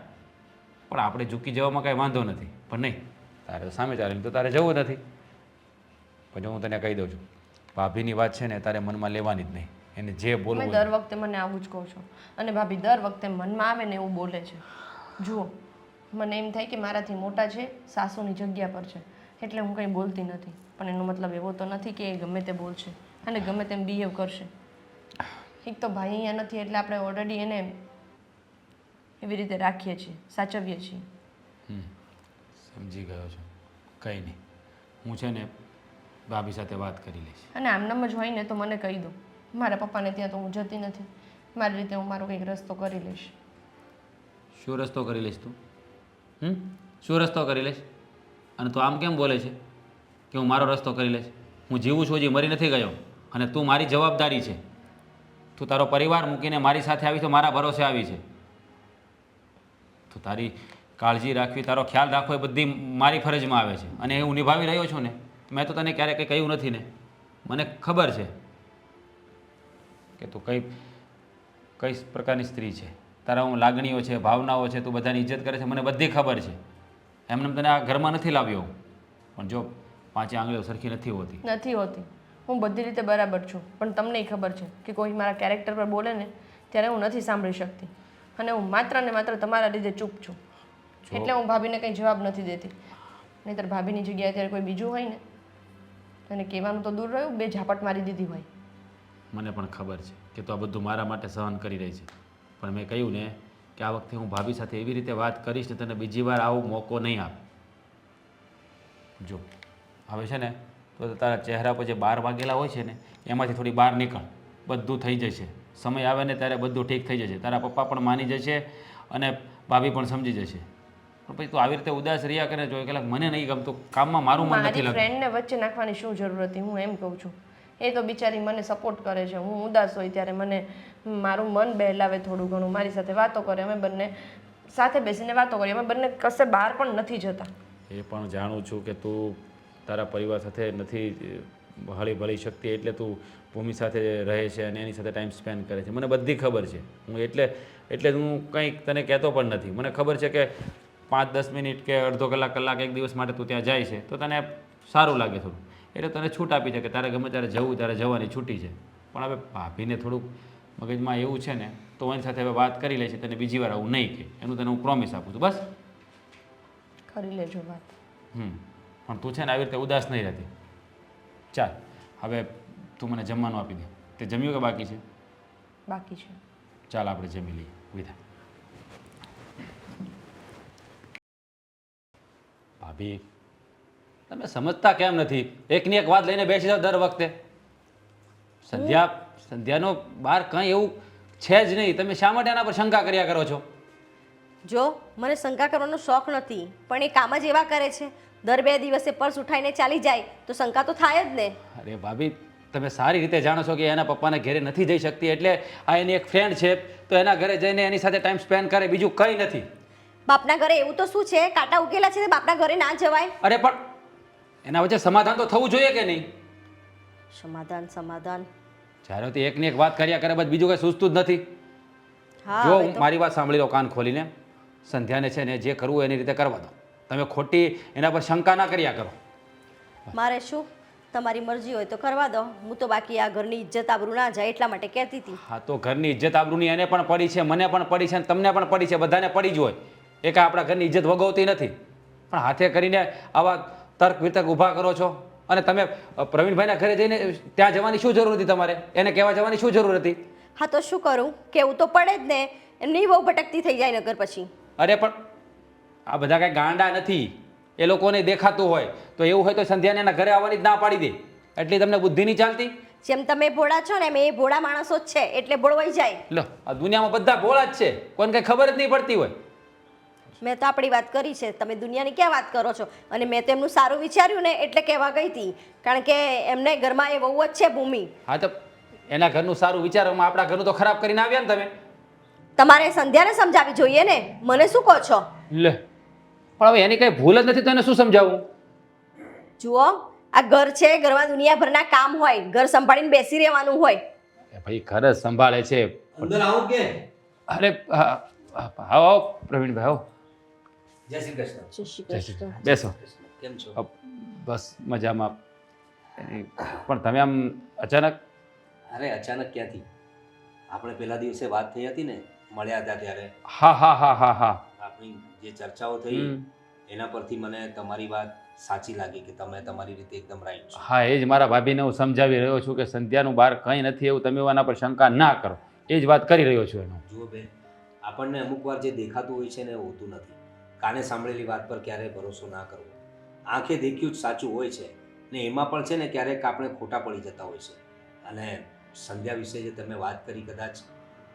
પણ આપણે ઝૂકી જવામાં કાંઈ વાંધો નથી. પણ નહીં, તારે સામે ચાલીને તો તારે જવું નથી. પછી હું તને કહી દઉં છું, ભાભીની વાત છે ને તારે મનમાં લેવાની જ નહીં. એને જે બોલવું તમે દર વખતે મને આવું જ કહો છો, અને ભાભી દર વખતે મનમાં આવે ને એવું બોલે છે. જુઓ, મને એમ થાય કે મારાથી મોટા છે, સાસુની જગ્યા પર છે, એટલે હું કંઈ બોલતી નથી. પણ એનો મતલબ એવો તો નથી કે એ ગમે તે બોલશે અને ગમે તેમ બિહેવ કરશે. એક તો ભાઈ અહીંયા નથી એટલે આપણે ઓલરેડી એને એવી રીતે રાખીએ છીએ, સાચવીએ છીએ. સમજી ગયો છું. કંઈ નહીં, હું છે ને ભાભી સાથે વાત કરી લઈશ. અને આમનામ જ હોય ને તો મને કહી દો. મારા પપ્પાને ત્યાં તો હું જતી નથી, મારી રીતે હું મારો કંઈક રસ્તો કરી લઈશ. શું રસ્તો કરી લઈશ તું? શું રસ્તો કરી લઈશ? અને તું આમ કેમ બોલે છે કે હું મારો રસ્તો કરી લઈશ? હું જીવું છું, હજી મરી નથી ગયો. અને તું મારી જવાબદારી છે. તું તારો પરિવાર મૂકીને મારી સાથે આવી તો મારા ભરોસે આવી છે. તો તારી કાળજી રાખવી, તારો ખ્યાલ રાખવો એ બધી મારી ફરજમાં આવે છે અને એ હું નિભાવી રહ્યો છું ને. મેં તો તને ક્યારેય કંઈ કહ્યું નથી ને. મને ખબર છે કે તું કઈ પ્રકારની સ્ત્રી છે, તારા હું લાગણીઓ છે, ભાવનાઓ છે, તું બધાની ઇજ્જત કરે છે, મને બધી ખબર છે. એમને તને આ ઘરમાં નથી લાવ્યો. પણ જો પાંચે આંગળીઓ સરખી નથી હોતી. હું બધી રીતે બરાબર છું, પણ તમને ખબર છે કે કોઈ મારા કેરેક્ટર પર બોલે ને ત્યારે હું નથી સાંભળી શકતી, અને હું માત્ર ને માત્ર તમારા લીધે ચૂપ છું. એટલે હું ભાભીને કંઈ જવાબ નથી દેતી. નહીંતર ભાભીની જગ્યાએ ત્યારે કોઈ બીજું હોય ને તો એને કહેવાનું તો દૂર રહ્યું, બે ઝાપટ મારી દીધી હોય. મને પણ ખબર છે કે તું આ બધું મારા માટે સહન કરી રહી છે. પણ મેં કહ્યું ને કે આ વખતે હું ભાભી સાથે એવી રીતે વાત કરીશ ને તને બીજી વાર આવો મોકો નહીં આપ. જો હવે છે ને તો તારા ચહેરા પર જે 12 વાગેલા હોય છે ને એમાંથી થોડી બહાર નીકળ, બધું થઈ જશે. સમય આવે ને ત્યારે બધું ઠીક થઈ જશે. તારા પપ્પા પણ માની જશે અને ભાભી પણ સમજી જશે. પણ પછી તું આવી રીતે ઉદાસ રહ્યા કરે જો કલાક મને નહીં ગમતું, કામમાં મારું મન નથી મારી લાગતું. ફ્રેન્ડને વચ્ચે નાખવાની શું જરૂર હતી? હું એમ કહું છું. એ તો બિચારી મને સપોર્ટ કરે છે. હું ઉદાસ હોય ત્યારે મને મારું મન બહેલાવે થોડું ઘણું, મારી સાથે વાતો કરે. અમે બંને સાથે બેસીને વાતો કરીએ. અમે બંને કશે બહાર પણ નથી જતા. એ પણ જાણું છું કે તું તારા પરિવાર સાથે નથી હળી ભળી શકતી, એટલે તું ભૂમિ સાથે રહે છે અને એની સાથે ટાઈમ સ્પેન્ડ કરે છે. મને બધી ખબર છે. હું એટલે હું કંઈક તને કહેતો પણ નથી. મને ખબર છે કે 5-10 મિનિટ કે અડધો કલાક એક દિવસ માટે તું ત્યાં જાય છે તો તને સારું લાગે થોડું, એટલે તને છૂટ આપી છે કે તારે ગમે ત્યારે જવું ત્યારે જવાની છૂટી છે. પણ હવે ભાભીને થોડુંક મગજમાં એવું છે ને તો એની સાથે હવે વાત કરી લે છે, તને બીજી વાર આવું નહીં કે એનું તને હું પ્રોમિસ આપું છું. બસ કરી લેજો વાત. પણ તું છે ને આવી રીતે ઉદાસ નહીં રહેતી. ચાલ હવે તું મને જમવાનું આપી દે. તે જમ્યું કે બાકી છે? બાકી છે. ચાલ આપણે જમી લઈએ. વિધા. ભાભી તમે સમજતા કેમ નથી? એકની એક વાત લઈને બેસી જાઓ દર વખતે. સંધ્યાનો બહાર કંઈ એવું છે જ નહીં. તમે શા માટે એના પર શંકા કર્યા કરો છો? જો મને શંકા કરવાનો શોખ નથી, પણ એ કામ જ એવા કરે છે. દર 2 દિવસે પર્સ ઉઠાઈને ચાલી જાય તો શંકા તો થાય જ ને. અરે ભાભી તમે સારી રીતે જાણો છો કે એના પપ્પાના ઘરે નથી જઈ શકતી, એટલે આ એની એક ફ્રેન્ડ છે તો એના ઘરે જઈને એની સાથે ટાઈમ સ્પેન્ડ કરે, બીજું કંઈ નથી. બાપના ઘરે એવું તો શું છે? કાંટા ઉગેલા છે, બાપના ઘરે ના જવાય. અરે પણ એના વચ્ચે સમાધાન તો થવું જોઈએ કે નહીં? સમાધાન જ્યારે તે એકની એક વાત કર્યા કરે બસ બીજું કંઈ સૂઝતું જ નથી. હા જો હવે તો મારી વાત સાંભળી લો કાન ખોલીને. સંધ્યાને છે ને જે કરવું એની રીતે કરવા દો. તમે ખોટી એના પર શંકા ના કર્યા કરો. મારે શું, તમારી મરજી હોય તો કરવા દો. હું તો બાકી આ ઘરની ઇજ્જત આબરૂ ના જાય એટલા માટે કહેતી હતી. હા તો ઘરની ઇજ્જત આબરૂની એને પણ પડી છે, મને પણ પડી છે અને તમને પણ પડી છે, બધાને પડી જ હોય. એ કાંઈ આપણા ઘરની ઇજ્જત વગોવતી નથી. પણ હાથે કરીને આવા તર્ક વિતર્ક ઊભા કરો છો. અને તમે પ્રવીણભાઈના ઘરે જઈને ત્યાં જવાની શું જરૂર હતી? તમારે એને કહેવા જવાની શું જરૂર હતી? હા તો શું કરું? કેવું તો પડે જ ને. એમની બહુ ભટકતી થઈ જાય નગર પછી. અરે પણ આ બધા કાંઈ ગાંડા નથી. એ લોકોને દેખાતું હોય તો એવું હોય તો સંધ્યાને એના ઘરે આવવાની જ ના પાડી દે. એટલી તમને બુદ્ધિ નહીં ચાલતી? જેમ તમે ભોળા છો ને એમ એ ભોળા માણસો જ છે, એટલે ભોળવાઈ જાય. લો આ દુનિયામાં બધા ભોળા જ છે, કોઈને કંઈ ખબર જ નહીં પડતી હોય. મેં તો આપણી વાત કરી છે, તમે દુનિયાની ક્યાં વાત કરો છો? અને મેં તો એમનું સારું વિચાર્યું ને એટલે કહેવા ગઈ હતી, કારણ કે એમને ઘરમાં એ વહુ જ છે ભૂમિ. હા તો એના ઘરનું સારું વિચારવામાં આપણા ઘરનું તો ખરાબ કરીને આવ્યા ને તમે. તમારે સંધ્યાને સમજાવવી જોઈએ ને, મને શું કહો છો? લે પણ હવે એની કઈ ભૂલ જ નથી તો એને શું સમજાવવું? જુઓ, આ ઘર છે, ઘરમાં દુનિયાભરના કામ હોય, ઘર સંભાળીને બેસી રહેવાનું હોય. એ ભાઈ ઘર જ સંભાળે છે. અંદર આવો કે? અરે આવો પ્રવીણભાઈ આવો. જય શ્રી કૃષ્ણ. જય શ્રી કૃષ્ણ. બેસો. કેમ છો? બસ મજામાં. પણ તમે આમ અચાનક? અરે અચાનક ક્યાંથી? આપણે પહેલા દિવસે વાત થઈ હતી ને, મળ્યા હતા ત્યારે હા. આપણી જે ચર્ચાઓ થઈ એના પરથી મને તમારી વાત સાચી લાગી કે તમે તમારી રીતે એકદમ રાઈટ છો. હા એ જ મારા ભાભીને હું સમજાવી રહ્યો છું કે સંધ્યાનું બહાર કંઈ નથી એવું, તમે એના પર શંકા ના કરો. એ જ વાત કરી રહ્યો છું એનો. જુઓ બેન, આપણને અમુક વાર જે દેખાતું હોય છે ને એ હોતું નથી. કાને સાંભળેલી વાત પર ક્યારેય ભરોસો ના કરવો. આંખે દેખ્યું જ સાચું હોય છે ને એમાં પણ છે ને ક્યારેક આપણે ખોટા પડી જતા હોય છે. અને સંધ્યા વિશે જે તમે વાત કરી, કદાચ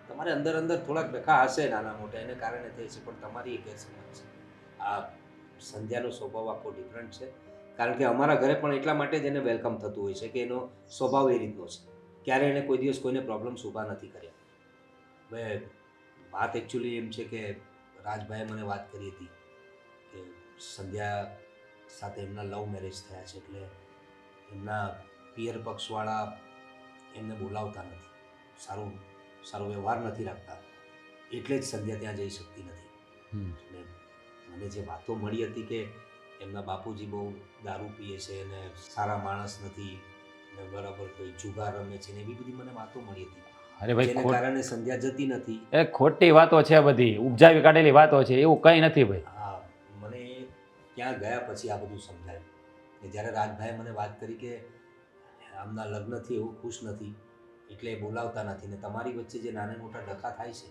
તમારે અંદર થોડાક ડખા હશે નાના મોટા, એને કારણે થઈ છે, પણ તમારી એક ગેરસમજ છે. આ સંધ્યાનો સ્વભાવ આખો ડિફરન્ટ છે, કારણ કે અમારા ઘરે પણ એટલા માટે જ એને વેલકમ થતું હોય છે કે એનો સ્વભાવ એ રીતનો છે. ક્યારે એને કોઈ દિવસ કોઈને પ્રોબ્લેમ્સ ઊભા નથી કર્યા. હવે વાત એકચ્યુઅલી એમ છે કે રાજભાઈએ મને વાત કરી હતી કે સંધ્યા સાથે એમના લવ મેરેજ થયા છે, એટલે એમના પિયર પક્ષવાળા એમને બોલાવતા નથી, સારો વ્યવહાર નથી રાખતા, એટલે જ સંધ્યા ત્યાં જઈ શકતી નથી. અને મને જે વાતો મળી હતી કે એમના બાપુજી બહુ દારૂ પીએ છે અને સારા માણસ નથી ને બરાબર કોઈ જુગાર રમે છે ને એવી બધી મને વાતો મળી હતી. અરે ભાઈ જેને કારણે સંધ્યા જતી નથી. એ ખોટી વાતો છે બધી, ઉપજાવી કાઢેલી વાતો છે, એવું કંઈ નથી ભાઈ. હા, મને ત્યાં ગયા પછી આ બધું સમજાયું કે જ્યારે રાજભાઈએ મને વાત કરી કે આમના લગ્નથી એવું ખુશ નથી એટલે એ બોલાવતા નથી ને તમારી વચ્ચે જે નાના મોટા ડખા થાય છે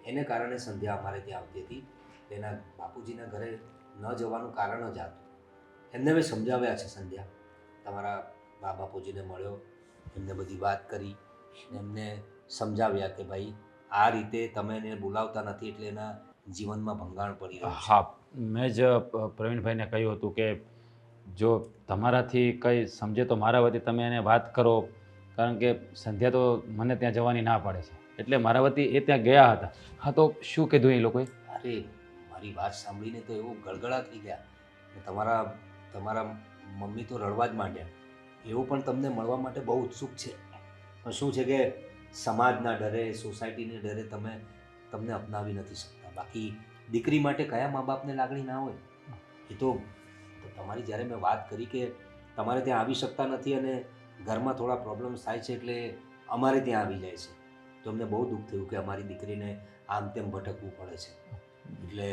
એને કારણે સંધ્યા અમારે ત્યાં આવતી હતી. તેના બાપુજીના ઘરે ન જવાનું કારણ જ હતું. એમને મેં સમજાવ્યા છે સંધ્યા, તમારા બાપુજીને મળ્યો, એમને બધી વાત કરી, એમને સમજાવ્યા કે ભાઈ આ રીતે તમે એને બોલાવતા નથી એટલે એના જીવનમાં ભંગાણ પડી રહ્યું છે. હા, મેં જ પ્રવીણભાઈને કહ્યું હતું કે જો તમારાથી કંઈ સમજે તો મારા વતી તમે એને વાત કરો, કારણ કે સંધ્યા તો મને ત્યાં જવાની ના પાડે છે, એટલે મારા વતી એ ત્યાં ગયા હતા. હા, તો શું કીધું એ લોકોએ? અરે મારી વાત સાંભળીને તો એવું ગળગળા થઈ ગયા કે તમારા મમ્મી તો રડવા જ માંડ્યા. એવું પણ તમને મળવા માટે બહુ ઉત્સુક છે, પણ શું છે કે સમાજના ડરે, સોસાયટીને ડરે તમને અપનાવી નથી શકતા. બાકી દીકરી માટે કયા મા બાપને લાગણી ના હોય? એ તો તમારી જ્યારે મેં વાત કરી કે તમારે ત્યાં આવી શકતા નથી અને ઘરમાં થોડા પ્રોબ્લેમ્સ થાય છે એટલે અમારે ત્યાં આવી જાય છે, તો અમને બહુ દુઃખ થયું કે અમારી દીકરીને આમ તેમ ભટકવું પડે છે. એટલે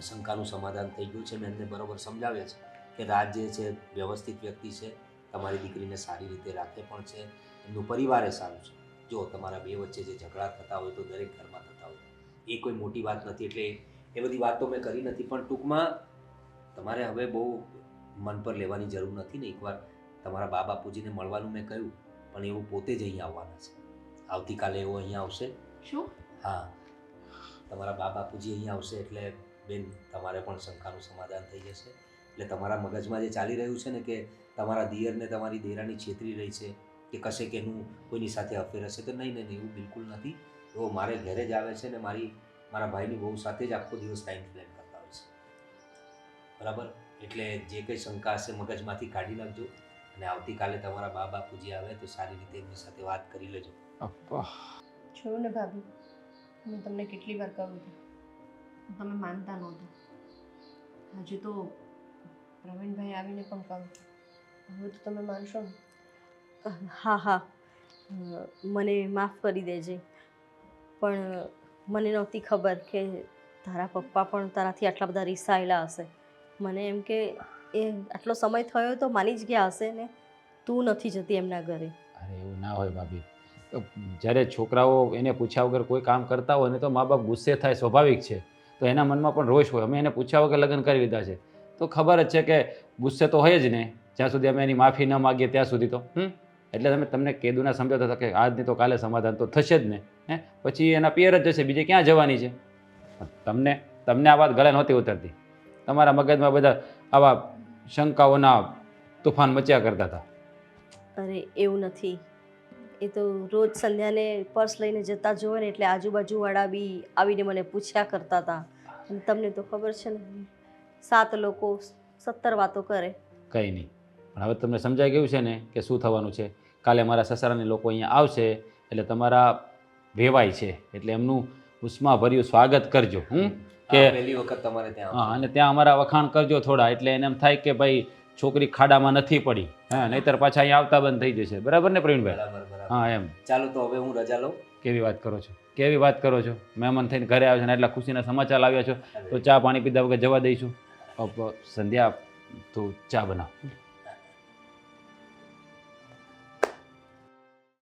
શંકાનું સમાધાન થઈ ગયું છે. મેં એમને બરાબર સમજાવ્યા છે કે રાજ જે છે વ્યવસ્થિત વ્યક્તિ છે, તમારી દીકરીને સારી રીતે રાખે પણ છે, એમનું પરિવારે સારું છે. જો તમારા બે વચ્ચે જે ઝઘડા થતા હોય તો દરેક ઘરમાં થતા હોય, એ કોઈ મોટી વાત નથી, એટલે એ બધી વાતો મેં કરી નથી. પણ ટૂંકમાં તમારે હવે બહુ મન પર લેવાની જરૂર નથી ને. એકવાર તમારા બા બાપુજીને મળવાનું મેં કહ્યું, પણ એવું પોતે જ અહીંયા આવવાના છે. આવતીકાલે એવો અહીંયા આવશે. શું? હા, તમારા બા બાપુજી અહીંયા આવશે એટલે બેન તમારે પણ શંકાનું સમાધાન થઈ જશે. એટલે તમારા મગજમાં જે ચાલી રહ્યું છે ને કે તમારા દિયરને તમારી દેરાણી છેતરી રહી છે કે કશે કે એનું કોઈની સાથે અફેર હશે, તો નહીં એવું બિલકુલ નથી. તો મારે ઘરે જ આવે છે ને મારા ભાઈની બહુ સાથે જ આખો દિવસ ટાઈમ સ્પેન્ડ કરતા હોય છે. બરાબર? એટલે જે કંઈ શંકા હશે મગજમાંથી કાઢી નાખજો અને આવતીકાલે તમારા બા બાપુજી આવે તો સારી રીતે એમની સાથે વાત કરી લેજો. જોયું ને ભાભી, મેં તમને કેટલી વાર કહ્યું હતું, તમે માનતા નહોતા. હજી તો પ્રવીણભાઈ આવીને પણ કહું, હવે તો તમે માનશો ને? હા હા, મને માફ કરી દેજે, પણ મને નહોતી ખબર કે તારા પપ્પા પણ તારાથી આટલા બધા રિસાયેલા હશે. મને એમ કે એ આટલો સમય થયો તો માની જ ગયા હશે ને, તું નથી જતી એમના ઘરે. અરે એવું ના હોય ભાભી. જ્યારે છોકરાઓ એને પૂછ્યા વગર કોઈ કામ કરતા હોય ને તો મા બાપ ગુસ્સે થાય, સ્વાભાવિક છે. તો એના મનમાં પણ રોષ હોય. અમે એને પૂછ્યા વગર લગ્ન કરી લીધા છે તો ખબર જ છે કે ગુસ્સે તો હોય જ ને, જ્યાં સુધી અમે એની માફી ન માગીએ ત્યાં સુધી તો. એટલે તમને કેદુના સમજાવતા હતા કે આજ નહીં તો કાલે સમાધાન તો થશે જ ને. પછી એના પિયર જ જશે, બીજે ક્યાં જવાની છે? તમને આ વાત ગળે નહોતી ઉતરતી. તમારા મગજમાં બધા આવા શંકાઓના તુફાન મચ્યા કરતા હતા. અરે એવું નથી, એ તો રોજ સંધ્યાને પર્સ લઈને જતા જોવે ને એટલે આજુબાજુવાળા બી આવીને મને પૂછ્યા કરતા હતા. અને તમને તો ખબર છે ને, 7 લોકો 70 વાતો કરે. કંઈ નહીં, પણ હવે તમને સમજાઈ ગયું છે ને કે શું થવાનું છે. કાલે મારા સસરાની લોકો અહીંયા આવશે એટલે તમારા વેવાય છે એટલે એમનું ઉષ્માભર્યું સ્વાગત કરજો. કે પહેલી વખત તમારે ત્યાં હા, અને ત્યાં અમારા વખાણ કરજો થોડા, એટલે એને એમ થાય કે ભાઈ છોકરી ખાડામાં નથી પડી. હા, નહીંતર પાછા અહીંયા આવતા બંધ થઈ જશે. બરાબર ને પ્રવીણભાઈ? બરાબર. હા એમ. ચાલો તો હવે હું રજા લઉં. કેવી વાત કરો છો, કેવી વાત કરો છો? મહેમાન થઈને ઘરે આવ્યા છે ને એટલા ખુશીના સમાચાર લાવ્યા છો તો ચા પાણી પીધા વગર જવા દઈશું? સંધ્યા તું ચા બનાવ.